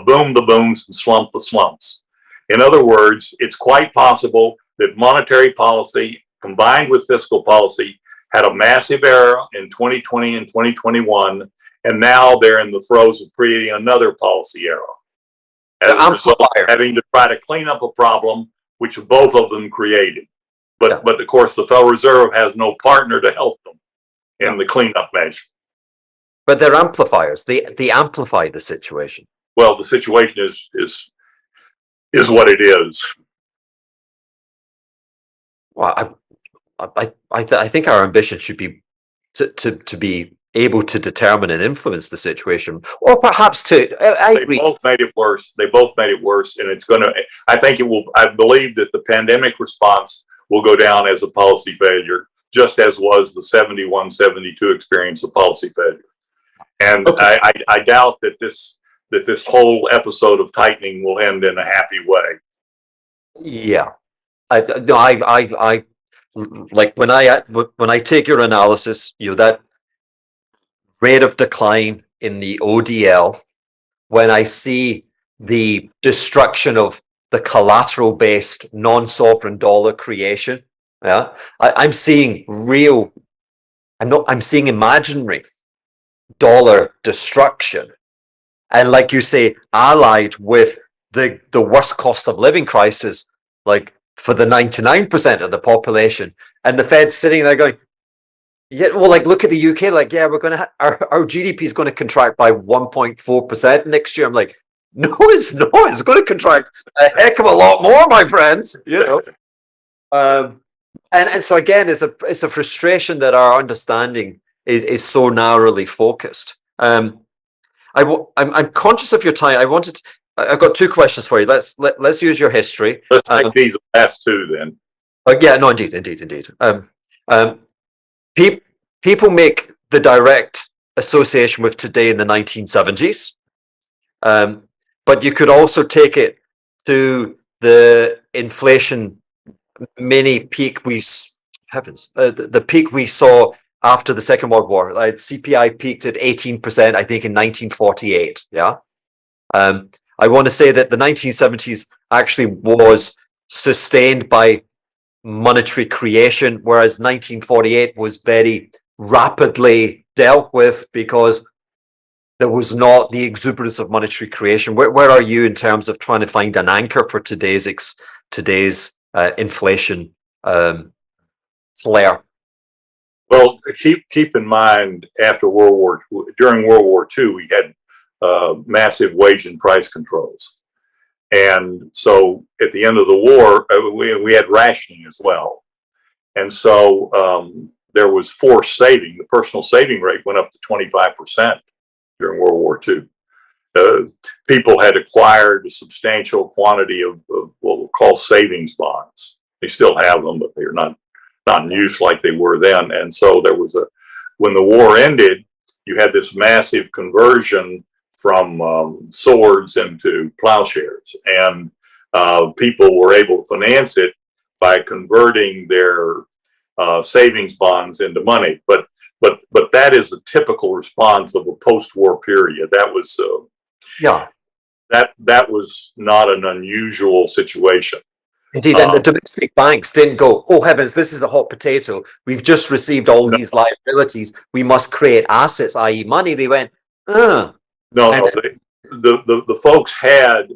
boom the booms and slump the slumps. In other words, it's quite possible that monetary policy combined with fiscal policy had a massive error in 2020 and 2021, and now they're in the throes of creating another policy error. As a result of having to try to clean up a problem which both of them created. But of course, the Federal Reserve has no partner to help them in the cleanup measure. But they're amplifiers. They amplify the situation. Well, the situation is what it is. Well, I think our ambition should be to be able to determine and influence the situation, or perhaps I agree. They both made it worse. They both made it worse, and it's going to. I think it will. I believe that the pandemic response will go down as a policy failure, just as was the 71-72 experience of policy failure. And I doubt that this whole episode of tightening will end in a happy way. Yeah, I like when I take your analysis, that rate of decline in the ODL, when I see the destruction of the collateral-based non-sovereign dollar creation, I'm seeing real. I'm seeing imaginary dollar destruction, and like you say, allied with the worst cost of living crisis, like for the 99% of the population, and the Fed sitting there going, yeah, well, like look at the UK, like we're gonna our GDP is going to contract by 1.4% next year. I'm like, no, it's not. It's going to contract a heck of a lot more, my friends. And so again, it's a frustration that our understanding is so narrowly focused. I'm conscious of your time. I've got two questions for you. Let's use your history. Let's take these last two then. Yeah, no, indeed. People make the direct association with today in the 1970s, but you could also take it to the inflation mini peak the peak we saw after the Second World War. Like CPI peaked at 18%, I think, in 1948. Yeah. I want to say that the 1970s actually was sustained by monetary creation, whereas 1948 was very rapidly dealt with because there was not the exuberance of monetary creation. Where are you in terms of trying to find an anchor for today's inflation flare? Well, keep in mind, during World War II, we had massive wage and price controls. And so at the end of the war, we had rationing as well. And so there was forced saving. The personal saving rate went up to 25% during World War II. People had acquired a substantial quantity of what we'll call savings bonds. They still have them, but they're not in use like they were then. And so when the war ended, you had this massive conversion from swords into plowshares, and people were able to finance it by converting their savings bonds into money. But that is a typical response of a post-war period. That was that was not an unusual situation. Indeed, and the domestic banks didn't go, oh heavens, this is a hot potato. We've just received all No, these liabilities. We must create assets, i.e. money. They went, no, and the folks had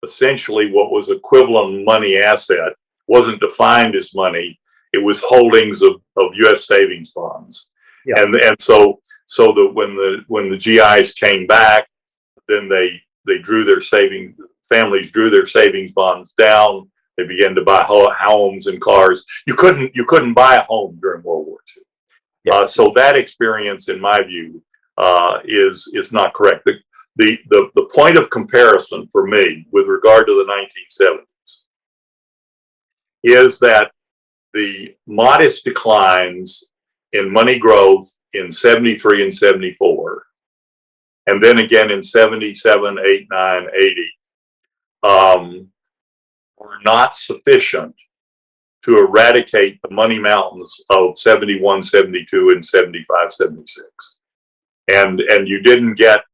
essentially what was equivalent money asset, wasn't defined as money. It was holdings of U.S. savings bonds. Yeah. And so that when the GIs came back, then they drew their families drew their savings bonds down. They began to buy homes and cars. You couldn't buy a home during World War II. Yeah. So that experience, in my view, is not correct. The point of comparison for me with regard to the 1970s is that the modest declines in money growth in 73 and 74, and then again in 77, 8, 9, 80, were not sufficient to eradicate the money mountains of 71, 72, and 75, 76. And you didn't get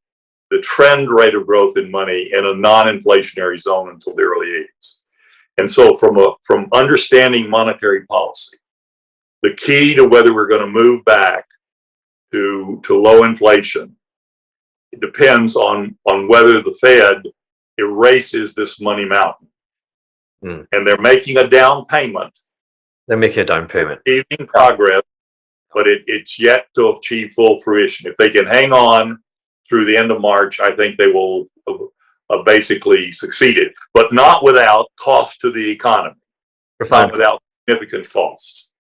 the trend rate of growth in money in a non-inflationary zone until the early 80s. And so from understanding monetary policy, the key to whether we're going to move back to low inflation, it depends on whether the Fed erases this money mountain. And they're making a down payment. They're making a down payment. Achieving progress, but it's yet to achieve full fruition. If they can hang on through the end of March, I think they will basically succeeded, but not without cost to the economy, not without significant costs.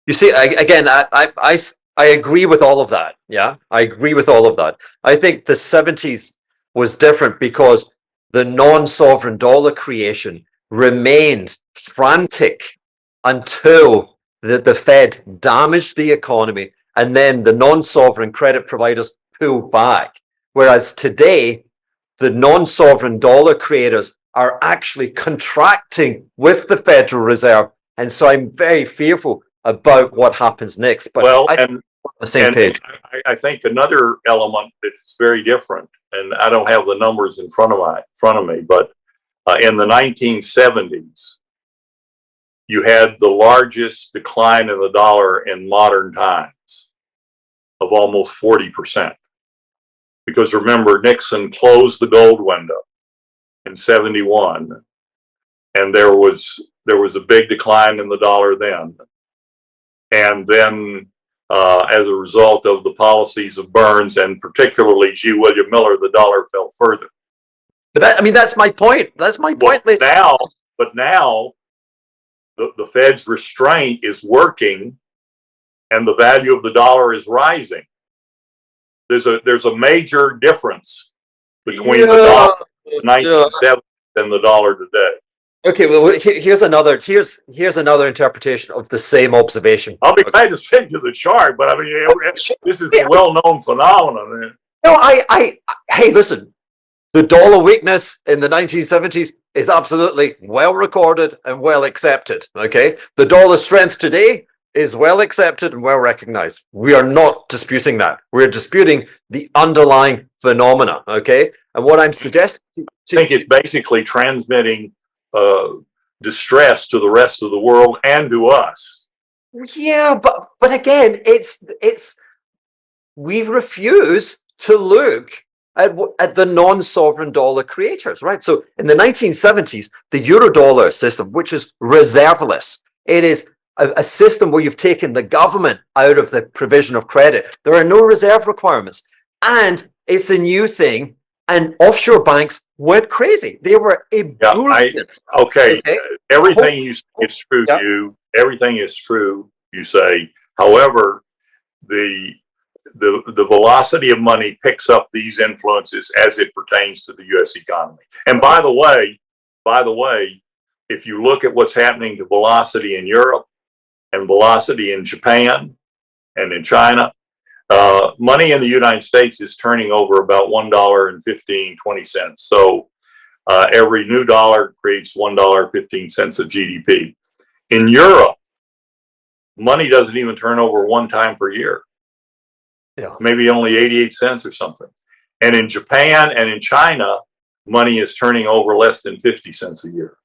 You see, I agree with all of that. Yeah, I agree with all of that. I think the 70s was different because the non-sovereign dollar creation remained frantic until the Fed damaged the economy, and then the non-sovereign credit providers pulled back. Whereas today, the non-sovereign dollar creators are actually contracting with the Federal Reserve. And so I'm very fearful about what happens next. But I'm on the same page. I think another element that's very different, and I don't have the numbers in front of me, but in the 1970s, you had the largest decline in the dollar in modern times of almost 40%. Because remember, Nixon closed the gold window in 71, and there was a big decline in the dollar then. And then as a result of the policies of Burns and particularly G. William Miller, the dollar fell further. But that's my point. That's my point. But now the Fed's restraint is working and the value of the dollar is rising. There's a major difference between the dollar in 1970 and the dollar today. Okay, well, here's another interpretation of the same observation. I'll be glad to send you the chart, but I mean, this is a well-known phenomenon. No, hey, listen, the dollar weakness in the 1970s is absolutely well recorded and well accepted. Okay, the dollar strength today is well accepted and well recognized. We are not disputing that. We're disputing the underlying phenomena. Okay, and what I'm suggesting, I think it's basically transmitting distress to the rest of the world and to us. Yeah, but again, it's we refuse to look at the non-sovereign dollar creators, right? So in the 1970s, the Eurodollar system, which is reserveless, it is a system where you've taken the government out of the provision of credit. There are no reserve requirements, and it's a new thing. And offshore banks went crazy. They were ebullient. Okay. Everything you say is true, Hugh. Everything is true, you say. However, the velocity of money picks up these influences as it pertains to the U.S. economy. And by the way, if you look at what's happening to velocity in Europe and velocity in Japan and in China, money in the United States is turning over about $1.15-20. So every new dollar creates $1.15 of GDP. In Europe, money doesn't even turn over one time per year. Yeah. Maybe only 88 cents or something. And in Japan and in China, money is turning over less than 50 cents a year.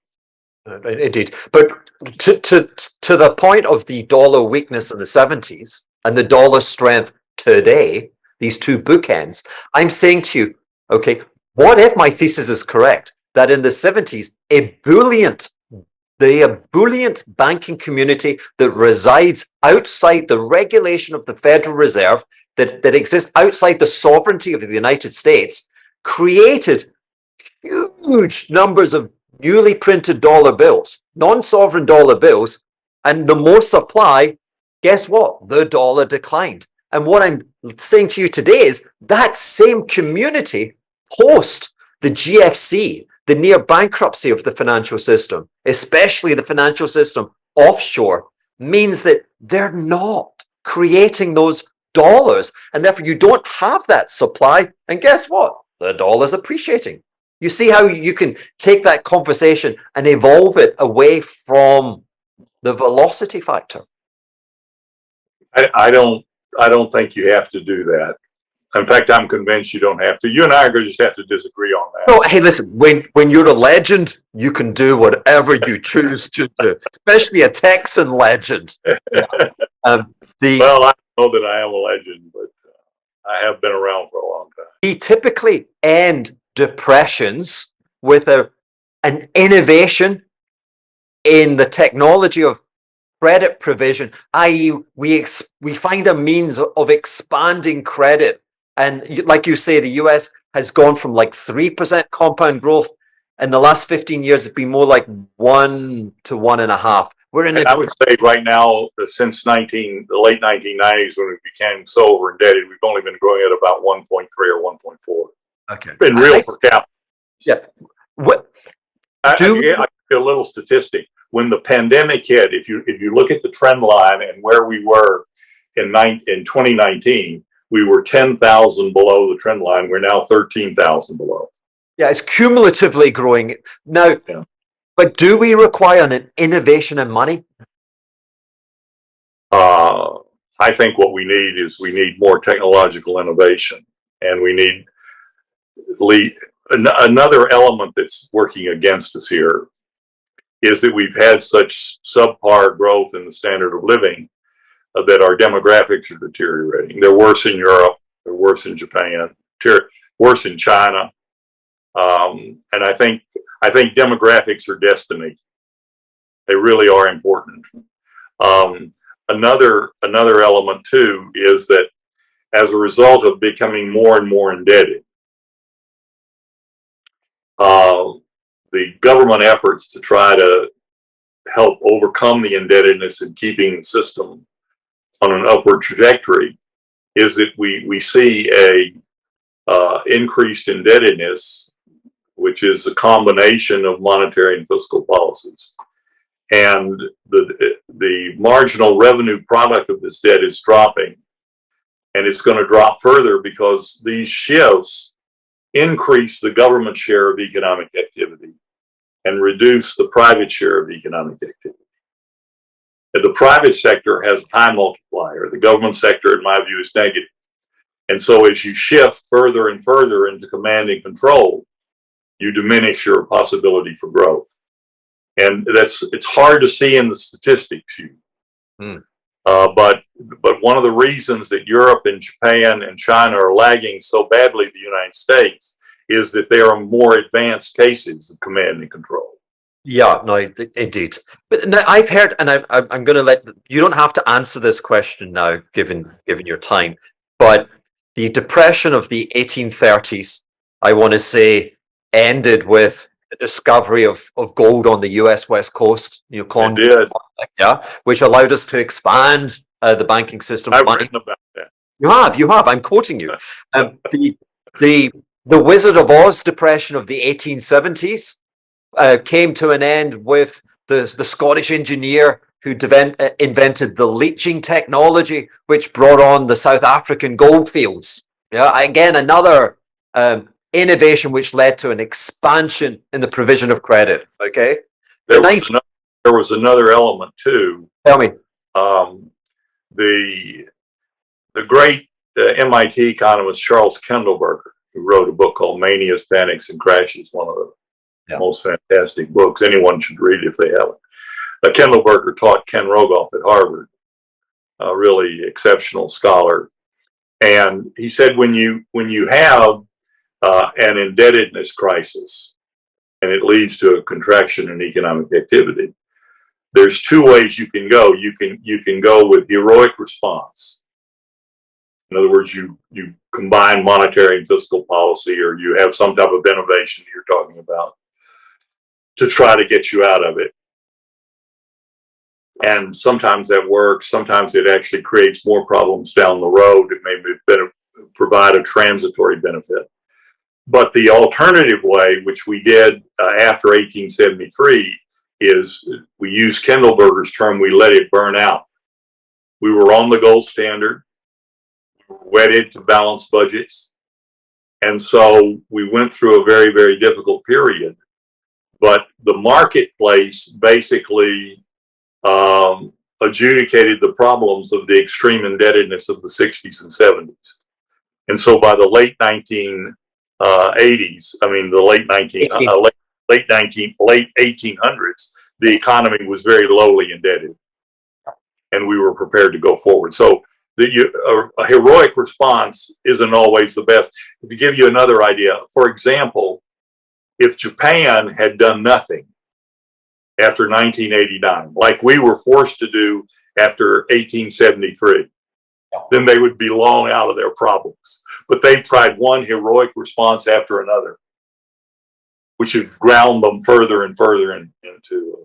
Indeed. But to the point of the dollar weakness in the 70s and the dollar strength today, these two bookends, I'm saying to you, okay, what if my thesis is correct, that in the 70s, the ebullient banking community that resides outside the regulation of the Federal Reserve, that exists outside the sovereignty of the United States, created huge numbers of newly printed dollar bills, non-sovereign dollar bills, and the more supply, guess what? The dollar declined. And what I'm saying to you today is that same community post the GFC, the near bankruptcy of the financial system, especially the financial system offshore, means that they're not creating those dollars, and therefore you don't have that supply. And guess what? The dollar's appreciating. You see how you can take that conversation and evolve it away from the velocity factor? I don't think you have to do that. In fact, I'm convinced you don't have to. You and I are going to just have to disagree on that. No, hey, listen, when you're a legend, you can do whatever you choose to do, especially a Texan legend. Well, I know that I am a legend, but I have been around for a long time. We typically end depressions with an innovation in the technology of credit provision, i.e., we find a means of expanding credit. And like you say, the US has gone from like 3% compound growth in the last 15 years. It's been more like 1 to 1.5. I would say right now, since the late 1990s, when we became so over indebted, we've only been growing at about 1.3 or 1.4. Okay. In real per capita. Yeah. I'll give you a little statistic. When the pandemic hit, if you look at the trend line and where we were in 2019, we were 10,000 below the trend line. We're now 13,000 below. Yeah, it's cumulatively growing now. Yeah. But do we require an innovation in money? I think what we need more technological innovation, and we need another element that's working against us here is that we've had such subpar growth in the standard of living that our demographics are deteriorating. They're worse in Europe, they're worse in Japan, worse in China, and I think demographics are destiny. They really are important. Another element too is that as a result of becoming more and more indebted, the government efforts to try to help overcome the indebtedness and keeping the system on an upward trajectory is that we see a increased indebtedness, which is a combination of monetary and fiscal policies. And the marginal revenue product of this debt is dropping, and it's going to drop further because these shifts increase the government share of economic activity and reduce the private share of economic activity. And the private sector has a high multiplier. The government sector, in my view, is negative. And so as you shift further and further into command and control, you diminish your possibility for growth. And it's hard to see in the statistics, Hugh. But one of the reasons that Europe and Japan and China are lagging so badly the United States is that they are more advanced cases of command and control. Yeah, no, indeed. But now I've heard, and I'm going to let you don't have to answer this question now, given your time. But the depression of the 1830s, I want to say, ended with the discovery of gold on the U.S. West Coast. It did. Yeah, which allowed us to expand the banking system. I've written about that. You have. I'm quoting you. The Wizard of Oz depression of the 1870s came to an end with the Scottish engineer who invented the leaching technology, which brought on the South African gold fields. Yeah, again, another innovation which led to an expansion in the provision of credit. Okay, there was another element too. Tell me. The great MIT economist Charles Kindleberger, who wrote a book called Manias, Panics, and Crashes, one of Yeah. Most fantastic books. Anyone should read it if they haven't. Kendallberger taught Ken Rogoff at Harvard, a really exceptional scholar. And he said, when you have an indebtedness crisis, and it leads to a contraction in economic activity, there's two ways you can go. You can go with heroic response. In other words, you combine monetary and fiscal policy, or you have some type of innovation you're talking about to try to get you out of it. And sometimes that works. Sometimes it actually creates more problems down the road. It may provide a transitory benefit. But the alternative way, which we did after 1873, is we use Kendallberger's term, we let it burn out. We were on the gold standard, we were wedded to balanced budgets. And so we went through a very, very difficult period. But the marketplace basically adjudicated the problems of the extreme indebtedness of the 60s and 70s. And so by the late 1800s, the economy was very lowly indebted, and we were prepared to go forward. So a heroic response isn't always the best. To give you another idea, for example, if Japan had done nothing after 1989, like we were forced to do after 1873, then they would be long out of their problems. But they've tried one heroic response after another, which have ground them further and further into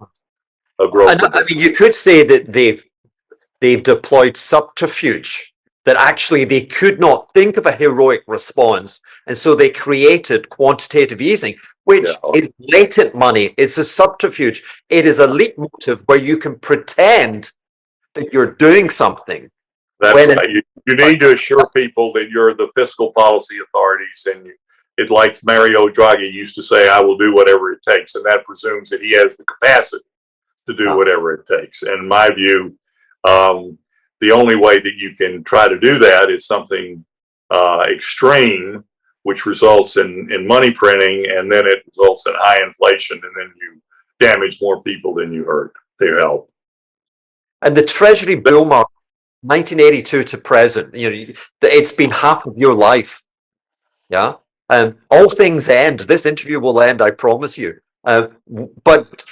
a growth. I mean, you could say that they've deployed subterfuge, that actually they could not think of a heroic response, and so they created quantitative easing, which is latent money. It's a subterfuge. It is a leitmotif where you can pretend that you're doing something. That's right. You need to assure people that you're the fiscal policy authorities, and it's like Mario Draghi used to say, I will do whatever it takes. And that presumes that he has the capacity to do whatever it takes. And in my view, the only way that you can try to do that is something extreme, which results in money printing, and then it results in high inflation, and then you damage more people than you hurt. They help. And the Treasury bull market, 1982 to present, it's been half of your life. Yeah. All things end. This interview will end, I promise you. But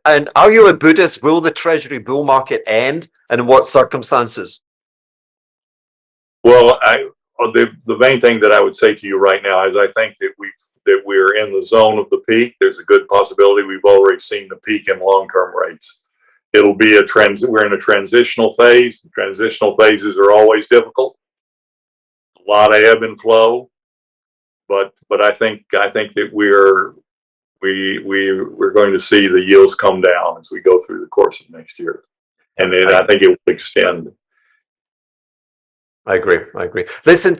are you a Buddhist? Will the Treasury bull market end, and in what circumstances? Well, the main thing that I would say to you right now is I think that we're in the zone of the peak. There's a good possibility we've already seen the peak in long-term rates. It'll be we're in a transitional phase. Transitional phases are always difficult. A lot of ebb and flow, but I think that we're going to see the yields come down as we go through the course of next year, and then I think it will extend. I agree. Listen,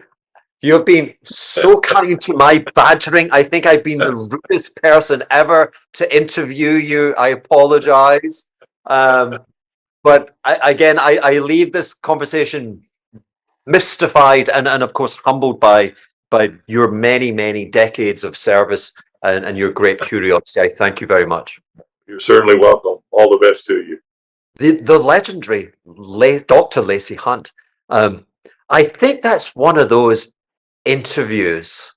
you've been so kind to my badgering. I think I've been the rudest person ever to interview you. I apologize. But I leave this conversation mystified and of course humbled by your many decades of service and your great curiosity. I thank you very much. You're certainly welcome. All the best to you. The legendary Dr. Lacy Hunt. I think that's one of those interviews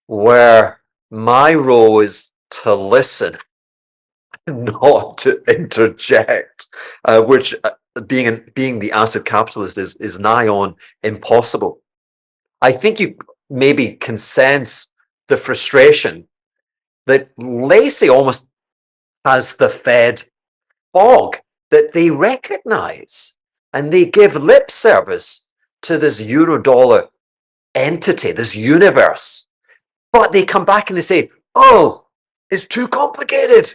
where my role is to listen, not to interject, which being the acid capitalist is nigh on impossible. I think you maybe can sense the frustration that Lacy almost has the Fed fog, that they recognize and they give lip service to this Eurodollar entity, this universe. But they come back and they say, oh, it's too complicated.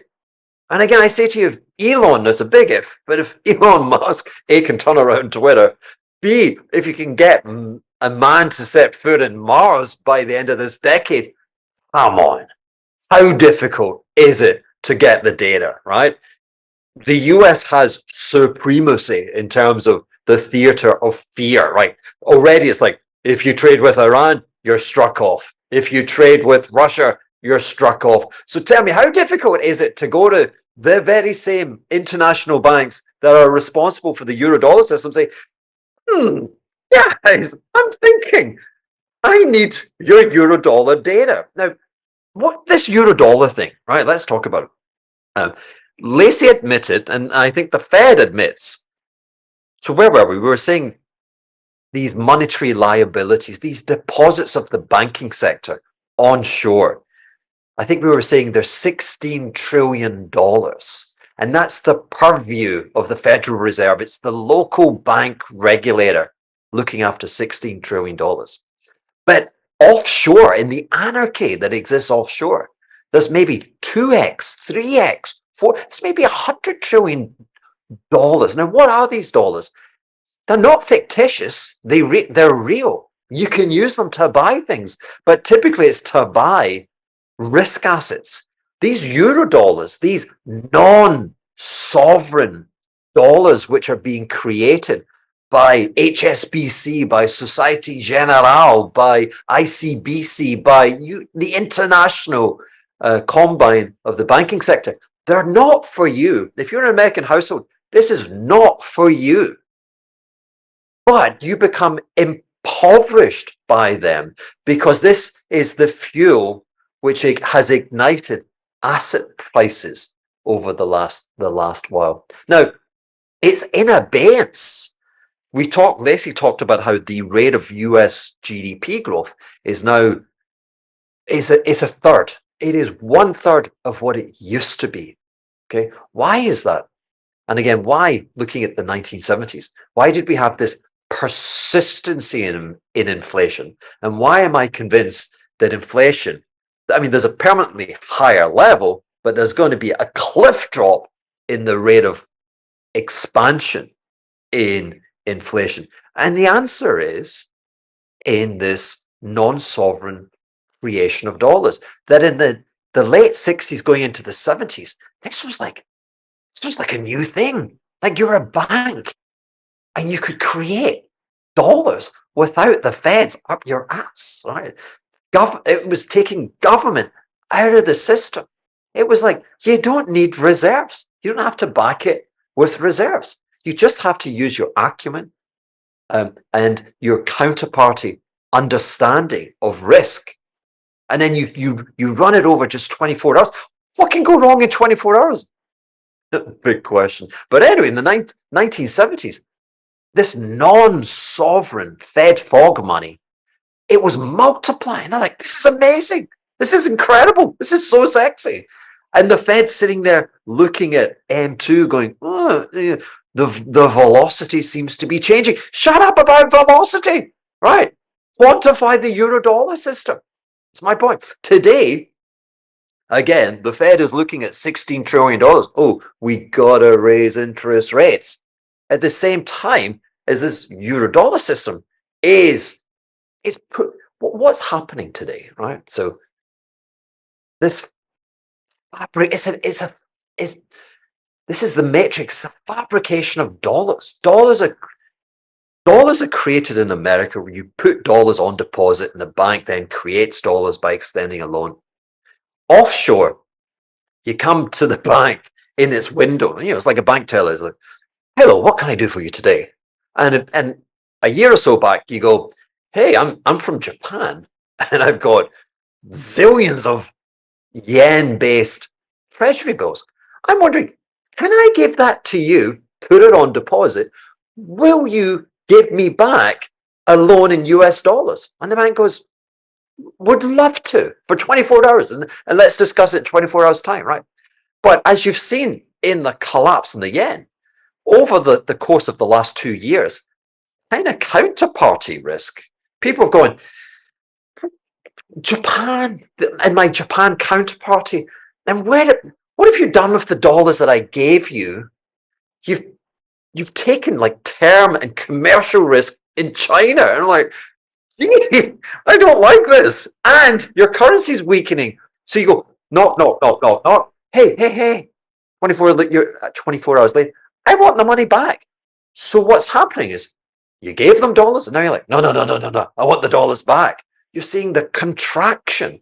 And again, I say to you, Elon, there's a big if, but if Elon Musk, A, can turn around Twitter, B, if you can get a man to set foot in Mars by the end of this decade, come on. How difficult is it to get the data, right? The US has supremacy in terms of the theater of fear, right? Already it's like, if you trade with Iran, you're struck off. If you trade with Russia, you're struck off. So tell me, how difficult is it to go to the very same international banks that are responsible for the euro-dollar system and say, guys, I'm thinking I need your euro-dollar data. Now, what this euro-dollar thing, right? Let's talk about it. Lacy admitted, and I think the Fed admits. So where were we? We were saying these monetary liabilities, these deposits of the banking sector onshore. I think we were saying they're $16 trillion. And that's the purview of the Federal Reserve. It's the local bank regulator looking after $16 trillion. But offshore, in the anarchy that exists offshore, there's maybe 2x, 3x, 4, there's maybe $100 trillion. Now, what are these dollars? They're not fictitious. They're real. You can use them to buy things, but typically it's to buy risk assets. These euro dollars, these non-sovereign dollars, which are being created by HSBC, by Societe Generale, by ICBC, by the international combine of the banking sector, they're not for you. If you're an American household, this is not for you. But you become impoverished by them because this is the fuel which has ignited asset prices over the last while. Now, it's in abeyance. Lacy talked about how the rate of US GDP growth is now is a third. It is 1/3 of what it used to be. Okay, why is that? And again, why, looking at the 1970s, why did we have this persistency in inflation? And why am I convinced that inflation, I mean, there's a permanently higher level, but there's going to be a cliff drop in the rate of expansion in inflation? And the answer is in this non-sovereign creation of dollars, that in the late 60s going into the 70s, this was like a new thing. Like, you're a bank and you could create dollars without the feds up your ass, right? It was taking government out of the system. It was like, you don't need reserves. You don't have to back it with reserves. You just have to use your acumen and your counterparty understanding of risk. And then you run it over just 24 hours. What can go wrong in 24 hours? Big question. But anyway, in the 1970s, this non-sovereign Fed fog money, it was multiplying. They're like, this is amazing. This is incredible. This is so sexy. And the Fed sitting there looking at M2 going, the velocity seems to be changing. Shut up about velocity, right? Quantify the euro-dollar system. That's my point. Today, again, the Fed is looking at $16 trillion. Oh, we got to raise interest rates. At the same time as this euro-dollar system what's happening today, right? So this fabric, this is the matrix, a fabrication of dollars. Dollars are created in America where you put dollars on deposit and the bank then creates dollars by extending a loan. Offshore, you come to the bank in its window, it's like a bank teller. It's like, hello, what can I do for you today? And a year or so back, you go, hey, I'm from Japan and I've got zillions of yen-based treasury bills. I'm wondering, can I give that to you, put it on deposit? Will you give me back a loan in US dollars? And the bank goes, would love to, for 24 hours. And let's discuss it in 24 hours time, right? But as you've seen in the collapse in the yen, over the course of the last 2 years, kind of counterparty risk. People are going, Japan, and my Japan counterparty, and what have you done with the dollars that I gave you? You've taken like term and commercial risk in China. And I'm like, gee, I don't like this. And your currency's weakening. So you go, no. Hey. 24 hours later, I want the money back. So what's happening is you gave them dollars and now you're like, no. I want the dollars back. You're seeing the contraction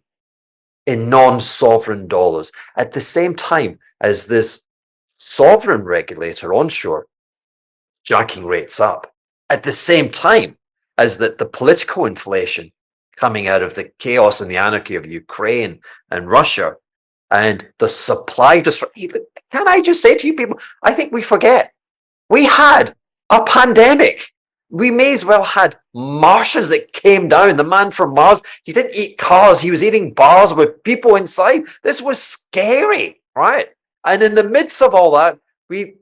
in non-sovereign dollars at the same time as this sovereign regulator onshore jacking rates up, at the same time as that the political inflation coming out of the chaos and the anarchy of Ukraine and Russia and the supply disruption. Can I just say to you people, I think we forget we had a pandemic. We may as well had Martians that came down. The man from Mars, he didn't eat cars. He was eating bars with people inside. This was scary, right? And in the midst of all that, we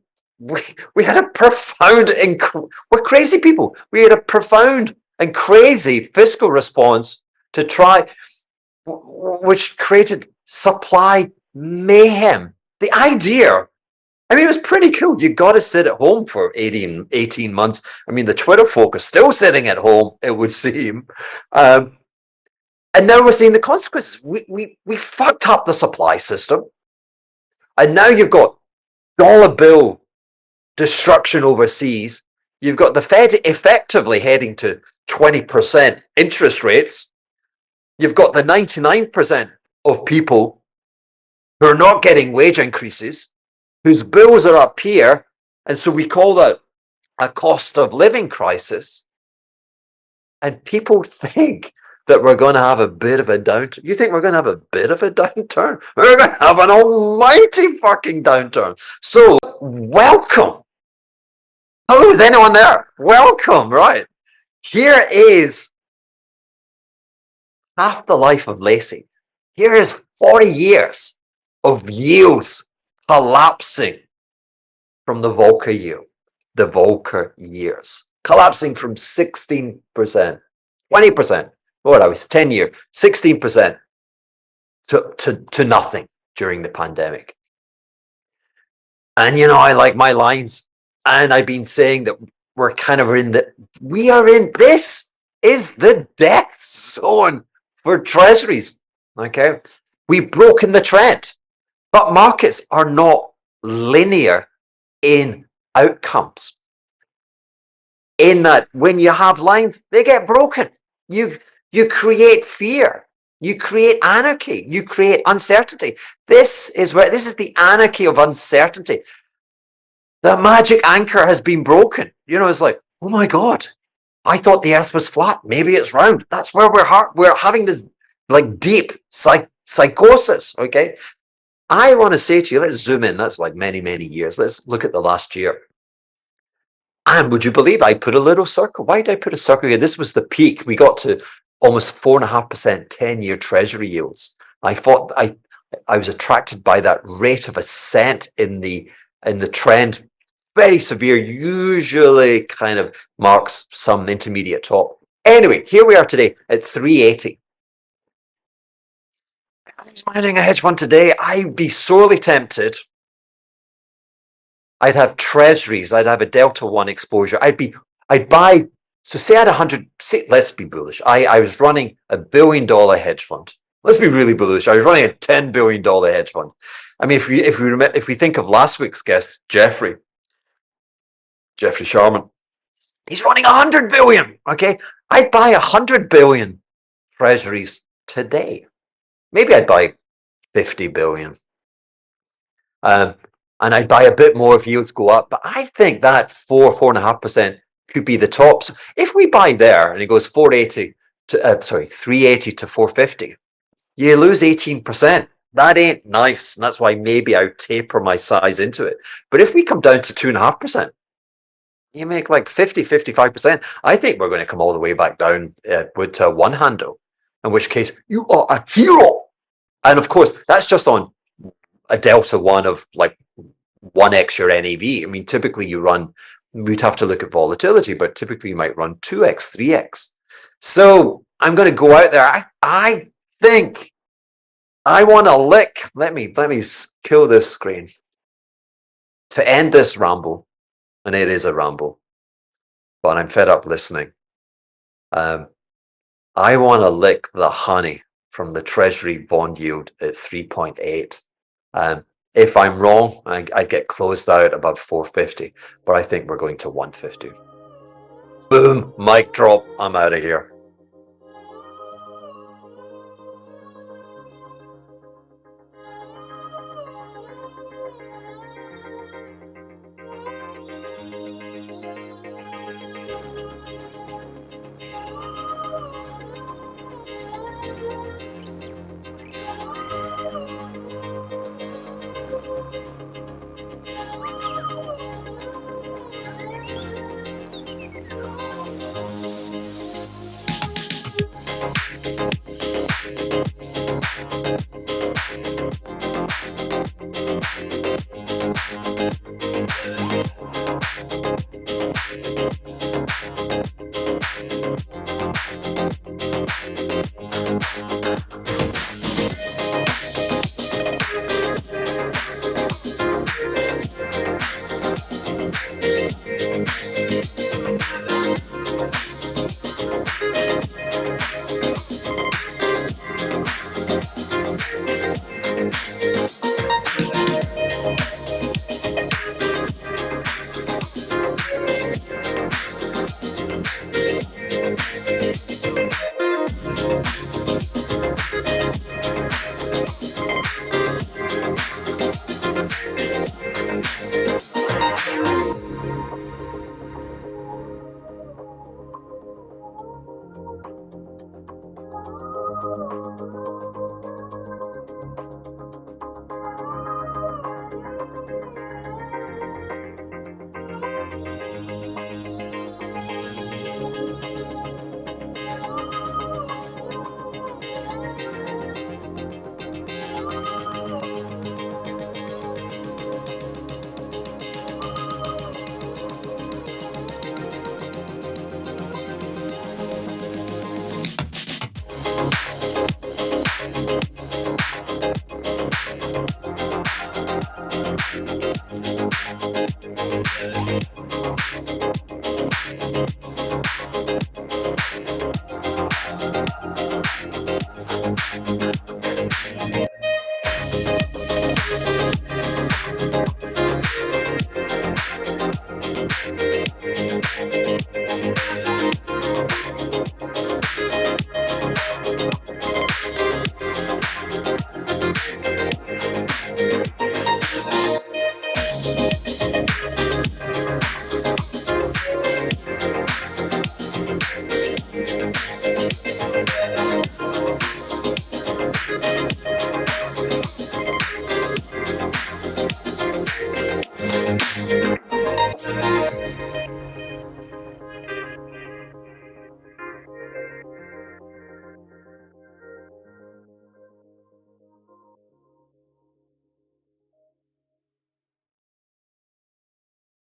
had a profound, we're crazy people. We had a profound and crazy fiscal response to try, which created supply mayhem. The idea, I mean, it was pretty cool. You got to sit at home for 18 months. I mean, the Twitter folk are still sitting at home, it would seem. And now we're seeing the consequences. We fucked up the supply system. And now you've got dollar bill destruction overseas. You've got the Fed effectively heading to 20% interest rates. You've got the 99% of people who are not getting wage increases, whose bills are up here. And so we call that a cost of living crisis. And people think that we're going to have a bit of a downturn. You think we're going to have a bit of a downturn? We're going to have an almighty fucking downturn. So welcome. Hello, is anyone there? Welcome, right? Here is half the life of Lacy. Here is 40 years of yields collapsing from the Volcker yield, the Volcker years, collapsing from 16%, 20%, what I was 10 years, 16% to nothing during the pandemic. And you know, I like my lines, and I've been saying that we're kind of this is the death zone for treasuries. Okay, we've broken the trend, but markets are not linear in outcomes. In that, when you have lines, they get broken. You create fear, you create anarchy, you create uncertainty. This is the anarchy of uncertainty. The magic anchor has been broken. You know, it's like, oh my God, I thought the earth was flat. Maybe it's round. That's where we're having this like deep psychosis. Okay. I want to say to you, let's zoom in. That's like many, many years. Let's look at the last year. And would you believe I put a little circle? Why did I put a circle here? This was the peak. We got to almost 4.5% 10-year treasury yields. I thought I was attracted by that rate of ascent in the trend. Very severe, usually kind of marks some intermediate top. Anyway, here we are today at 380. I was managing a hedge fund today. I'd be sorely tempted. I'd have treasuries. I'd have a Delta One exposure. I'd buy. So say I had 100. Let's be bullish. I was running $1 billion hedge fund. Let's be really bullish. I was running a $10 billion hedge fund. I mean, if we think of last week's guest, Jeffrey Sharman, he's running 100 billion. Okay, I'd buy 100 billion treasuries today. Maybe I'd buy 50 billion. And I'd buy a bit more if yields go up. But I think that 4.5% could be the top. So if we buy there and it goes 380 to 450, you lose 18%. That ain't nice. And that's why maybe I would taper my size into it. But if we come down to 2.5%, you make like 55%. I think we're going to come all the way back down with one handle, in which case you are a hero. And of course, that's just on a Delta One of like 1x your NAV. I mean, typically we'd have to look at volatility, but typically you might run 2x, 3x. So I'm going to go out there. I think I want to lick. Let me kill this screen to end this ramble. And it is a ramble, but I'm fed up listening. I want to lick the honey from the Treasury bond yield at 3.8. If I'm wrong, I'd get closed out above 450, but I think we're going to 150. Boom, mic drop. I'm out of here.